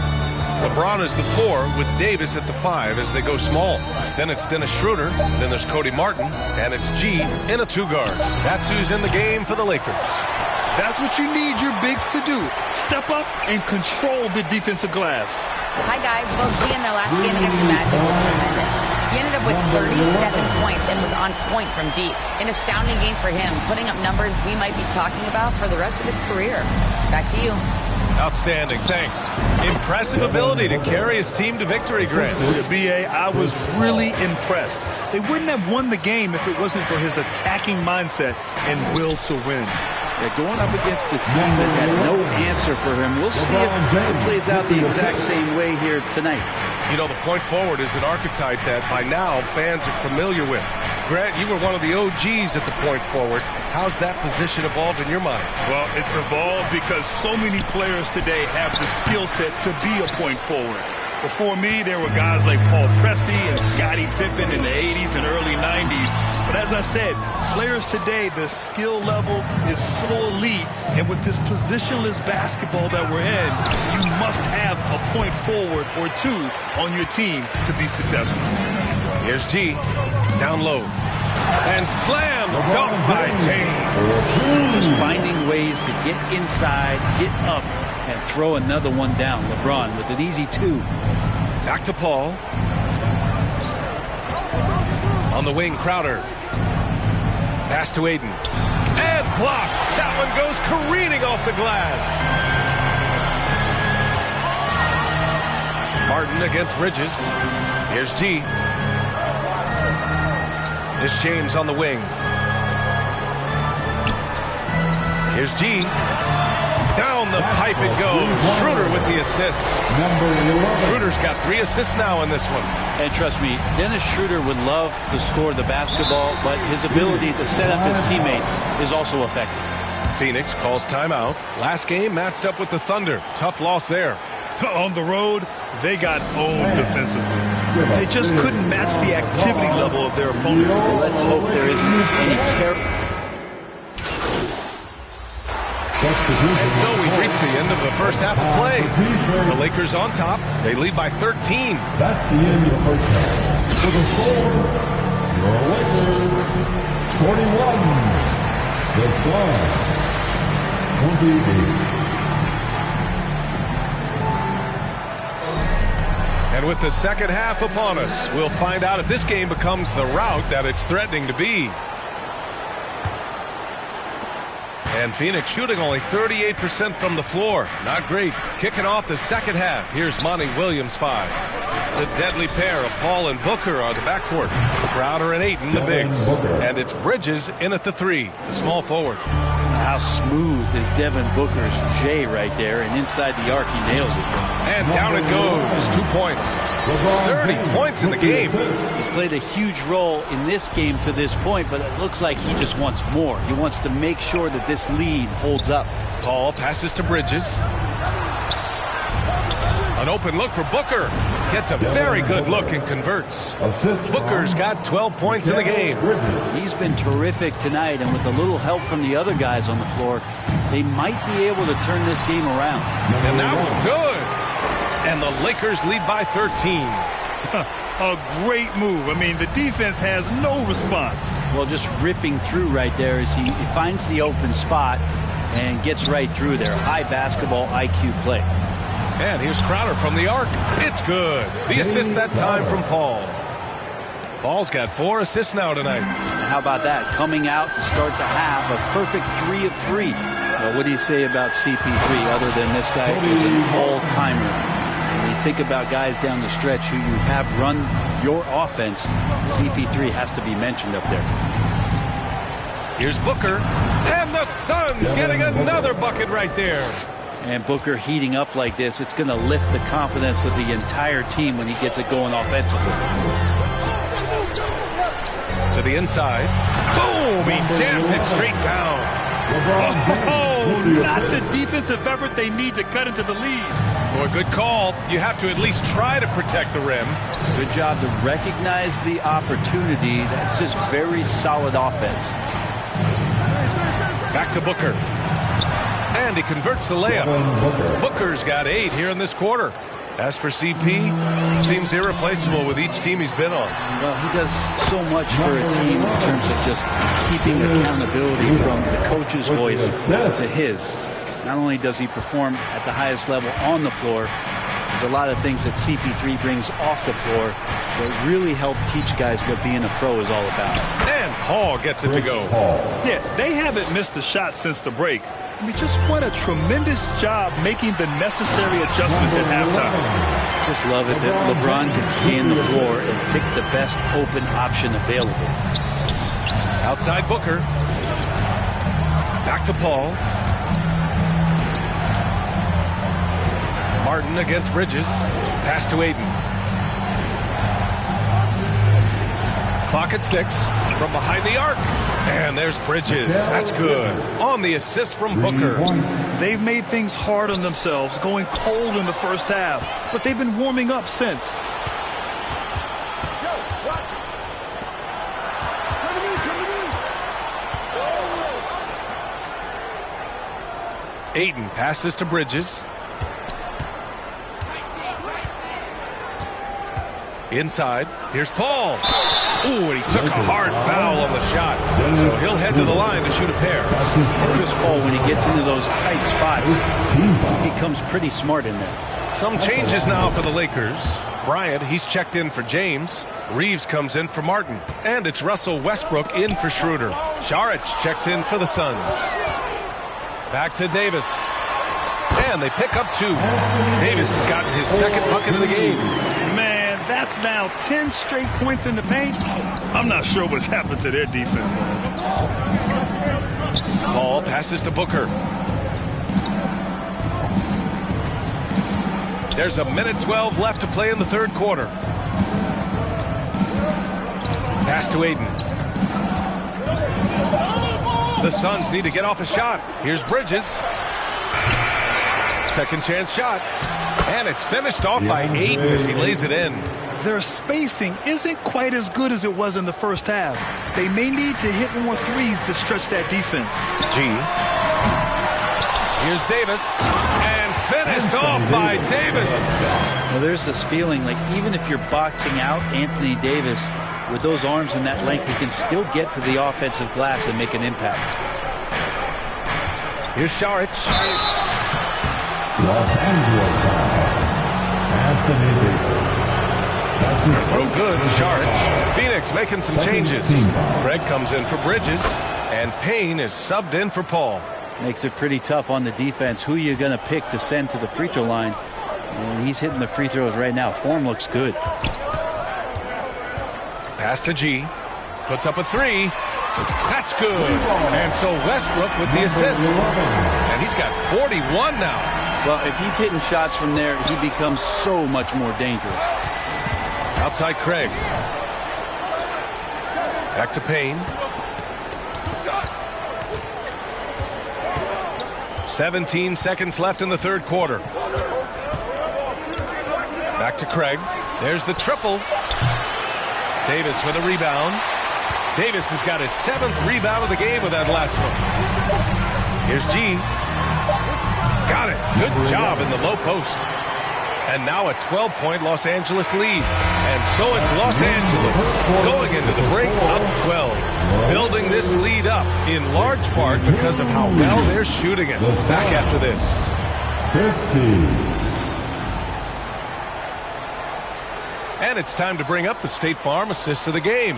LeBron is the 4 with Davis at the 5 as they go small. Then it's Dennis Schroeder. Then there's Cody Martin. And it's G in a 2-guard. That's who's in the game for the Lakers. That's what you need your bigs to do. Step up and control the defensive glass. Hi, guys. Both G in their last game against the Magic was tremendous. He ended up with 37 points and was on point from deep. An astounding game for him, putting up numbers we might be talking about for the rest of his career. Back to you. Outstanding, thanks. Impressive ability to carry his team to victory, Grant. B.A., I was really impressed. They wouldn't have won the game if it wasn't for his attacking mindset and will to win. They're going up against a team that had no answer for him. We'll see if it plays out the exact same way here tonight. You know, the point forward is an archetype that by now fans are familiar with. Grant, you were one of the OGs at the point forward. How's that position evolved in your mind? Well, it's evolved because so many players today have the skill set to be a point forward. Before me, there were guys like Paul Pressey and Scottie Pippen in the 80s and early 90s. But as I said, players today, the skill level is so elite. And with this positionless basketball that we're in, you must have a point forward or two on your team to be successful. Here's G. Down low. And slam dunk by James. Just finding ways to get inside, get up, and throw another one down. LeBron with an easy 2. Back to Paul. On the wing, Crowder. Pass to Aiden. And blocked. That one goes careening off the glass. Martin against Bridges. Here's G. This James on the wing. Here's G. Down the pipe it goes. Schroeder with the assist. Schroeder's got 3 assists now in this one. And trust me, Dennis Schroeder would love to score the basketball, but his ability to set up his teammates is also effective. Phoenix calls timeout. Last game matched up with the Thunder. Tough loss there. On the road, they got owned defensively. They just couldn't match the activity level of their opponent. Let's hope there isn't any care. And so we've reached the end of the first half of play. The Lakers on top. They lead by 13. That's the end of the first half. For the score, your Lakers 41. The Suns 28. And with the second half upon us, we'll find out if this game becomes the rout that it's threatening to be. And Phoenix shooting only 38% from the floor. Not great. Kicking off the second half. Here's Monty Williams 5. The deadly pair of Paul and Booker are the backcourt. Crowder and Ayton the bigs. And it's Bridges in at the 3, the small forward. How smooth is Devin Booker's J right there, and inside the arc he nails it. And down it goes. 2 points. 30 points in the game. He's played a huge role in this game to this point, but it looks like he just wants more. He wants to make sure that this lead holds up. Paul passes to Bridges. An open look for Booker. Gets a very good look and converts. Booker's got 12 points in the game. He's been terrific tonight, and with a little help from the other guys on the floor, they might be able to turn this game around. And that one good. And the Lakers lead by 13. A great move. I mean, the defense has no response. Well, just ripping through right there as he finds the open spot and gets right through there. High basketball IQ play. And here's Crowder from the arc. It's good. The assist that time from Paul. Paul's got 4 assists now tonight. How about that? Coming out to start the half, a perfect 3 of 3. Well, what do you say about CP3 other than this guy is an all-timer? When you think about guys down the stretch who you have run your offense, CP3 has to be mentioned up there. Here's Booker. And the Suns getting another bucket right there. And Booker heating up like this, it's going to lift the confidence of the entire team when he gets it going offensively. To the inside. Boom! He jams it straight down. Oh, not the defensive effort they need to cut into the lead. Boy, good call. You have to at least try to protect the rim. Good job to recognize the opportunity. That's just very solid offense. Back to Booker. And he converts the layup. Booker's got 8 here in this quarter. As for CP, seems irreplaceable with each team he's been on. Well, he does so much for a team in terms of just keeping accountability from the coach's voice to his. Not only does he perform at the highest level on the floor, there's a lot of things that CP3 brings off the floor that really help teach guys what being a pro is all about. And Paul gets it to go. Yeah, they haven't missed a shot since the break. I mean, just what a tremendous job making the necessary adjustments at halftime. Just love it that LeBron can scan the floor and pick the best open option available. Outside Booker. Back to Paul. Martin against Bridges. Pass to Aiden. Clock at 6. from behind the arc. And there's Bridges. That's good. On the assist from Booker. They've made things hard on themselves, going cold in the first half, but they've been warming up since. Ayton passes to Bridges. Inside, here's Paul. Ooh, and he took a hard foul on the shot. So he'll head to the line to shoot a pair. Chris Paul, when he gets into those tight spots, he becomes pretty smart in there. Some changes now for the Lakers. Bryant, he's checked in for James. Reeves comes in for Martin. And it's Russell Westbrook in for Schroeder. Saric checks in for the Suns. Back to Davis. And they pick up 2. Davis has gotten his second bucket of the game. Man, that's now 10 straight points in the paint. I'm not sure what's happened to their defense. Paul passes to Booker. There's a minute 12 left to play in the third quarter. Pass to Ayton. The Suns need to get off a shot. Here's Bridges. Second chance shot. And it's finished off by Ayton as he lays it in. Their spacing isn't quite as good as it was in the first half. They may need to hit more threes to stretch that defense. Here's Davis. And finished off by Davis. Well, there's this feeling like even if you're boxing out Anthony Davis, with those arms and that length, he can still get to the offensive glass and make an impact. Here's Saric. Los Angeles foul. Anthony Davis. That's his throw good, Saric. Phoenix making some changes. Craig comes in for Bridges, and Payne is subbed in for Paul. Makes it pretty tough on the defense. Who you're going to pick to send to the free throw line. And he's hitting the free throws right now. Form looks good. Pass to G. Puts up a 3. That's good. And so Westbrook with the assist. And he's got 41 now. Well, if he's hitting shots from there, he becomes so much more dangerous. Outside Craig. Back to Payne. 17 seconds left in the third quarter. Back to Craig. There's the triple. Davis with a rebound. Davis has got his 7th rebound of the game with that last one. Here's G. Got it. Good job in the low post. And now a 12-point Los Angeles lead. And so it's Los Angeles going into the break up 12. Building this lead up in large part because of how well they're shooting it. Back after this. 50. And it's time to bring up the State Farm assist of the game.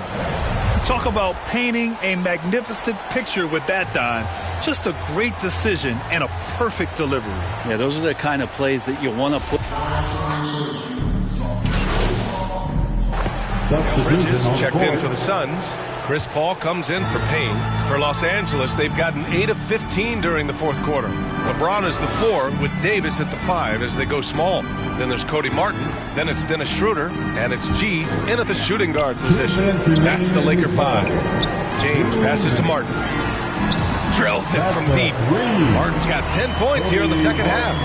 Talk about painting a magnificent picture with that, Don. Just a great decision and a perfect delivery. Yeah, those are the kind of plays that you want to put. Bridges checked in for the Suns. Chris Paul comes in for Payne. For Los Angeles, they've gotten 8 of 15 during the fourth quarter. LeBron is the 4 with Davis at the 5 as they go small. Then there's Cody Martin. Then it's Dennis Schroeder. And it's G in at the shooting guard position. That's the Laker 5. James passes to Martin. Drills it from deep. Martin's got 10 points here in the second half.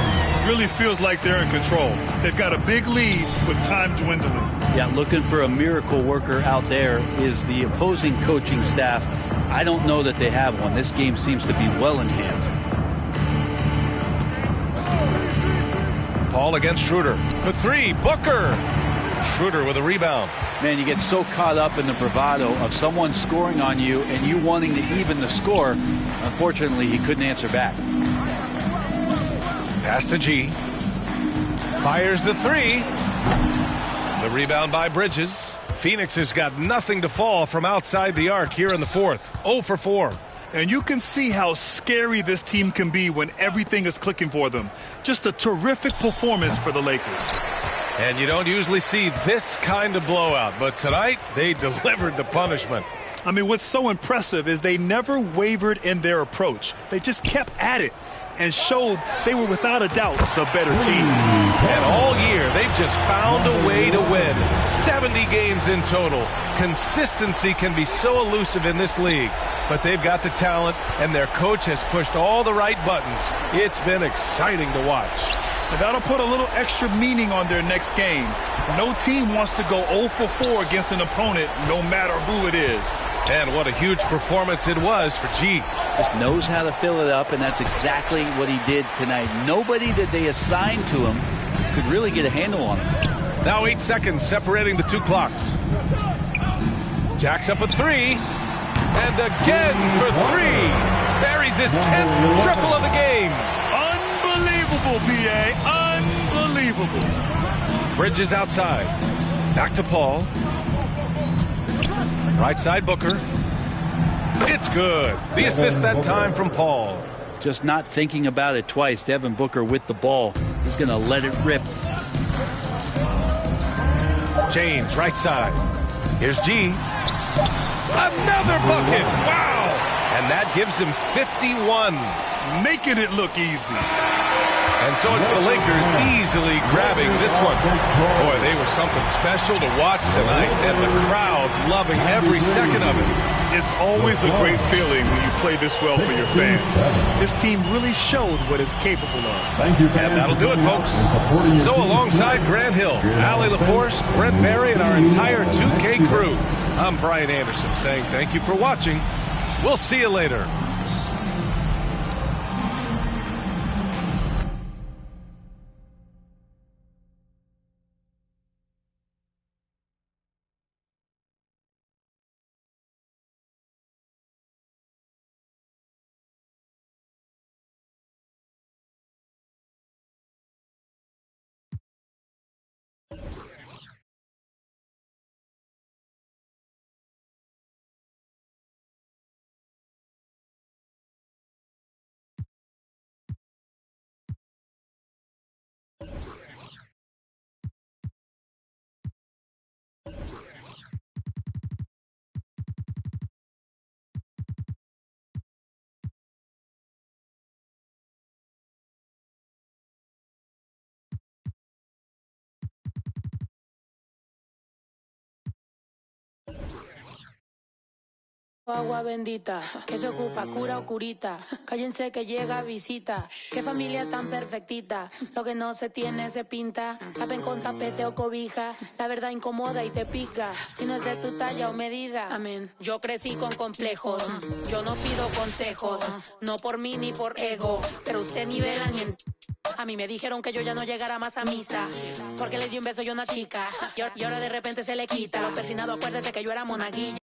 Really feels like they're in control. They've got a big lead with time dwindling. Yeah, looking for a miracle worker out there is the opposing coaching staff. I don't know that they have one. This game seems to be well in hand. Paul against Schroeder. For 3, Booker. Schroeder with a rebound. Man, you get so caught up in the bravado of someone scoring on you and you wanting to even the score. Unfortunately, he couldn't answer back. Pass to G. Fires the 3. The rebound by Bridges. Phoenix has got nothing to fall from outside the arc here in the fourth. 0 for 4. And you can see how scary this team can be when everything is clicking for them. Just a terrific performance for the Lakers. And you don't usually see this kind of blowout, but tonight they delivered the punishment. I mean, what's so impressive is they never wavered in their approach. They just kept at it and showed they were without a doubt the better team. And all year, they've just found a way to win. 70 games in total. Consistency can be so elusive in this league, but they've got the talent, and their coach has pushed all the right buttons. It's been exciting to watch. And that'll put a little extra meaning on their next game. No team wants to go 0 for 4 against an opponent, no matter who it is. And what a huge performance it was for G. Just knows how to fill it up, and that's exactly what he did tonight. Nobody that they assigned to him could really get a handle on him. Now 8 seconds separating the two clocks. Jack's up at 3. And again for 3. Buries his 10th triple of the game. Unbelievable, B.A. Unbelievable. Bridges outside. Back to Paul. Right side Booker. It's good. The assist that time from Paul. Just not thinking about it twice. Devin Booker with the ball. He's going to let it rip. James, right side. Here's G. Another bucket. Wow. And that gives him 51. Making it look easy. And so it's the Lakers easily grabbing this one. Boy, they were something special to watch tonight, and the crowd loving every second of it. It's always a great feeling when you play this well for your fans. This team really showed what it's capable of. Thank you, and that'll do it, folks. So alongside Grant Hill, Allie LaForce, Brent Barry, and our entire 2K crew, I'm Brian Anderson saying thank you for watching. We'll see you later. Agua bendita, que se ocupa, cura o curita. Cállense que llega visita. Qué familia tan perfectita. Lo que no se tiene se pinta. Tapen con tapete o cobija. La verdad incomoda y te pica. Si no es de tu talla o medida. Amén. Yo crecí con complejos. Yo no pido consejos. No por mí ni por ego. Pero usted nivela ni en... A mí me dijeron que yo ya no llegara más a misa. Porque le di un beso yo a una chica. Y ahora de repente se le quita. Lo persinado, acuérdese que yo era monaguilla.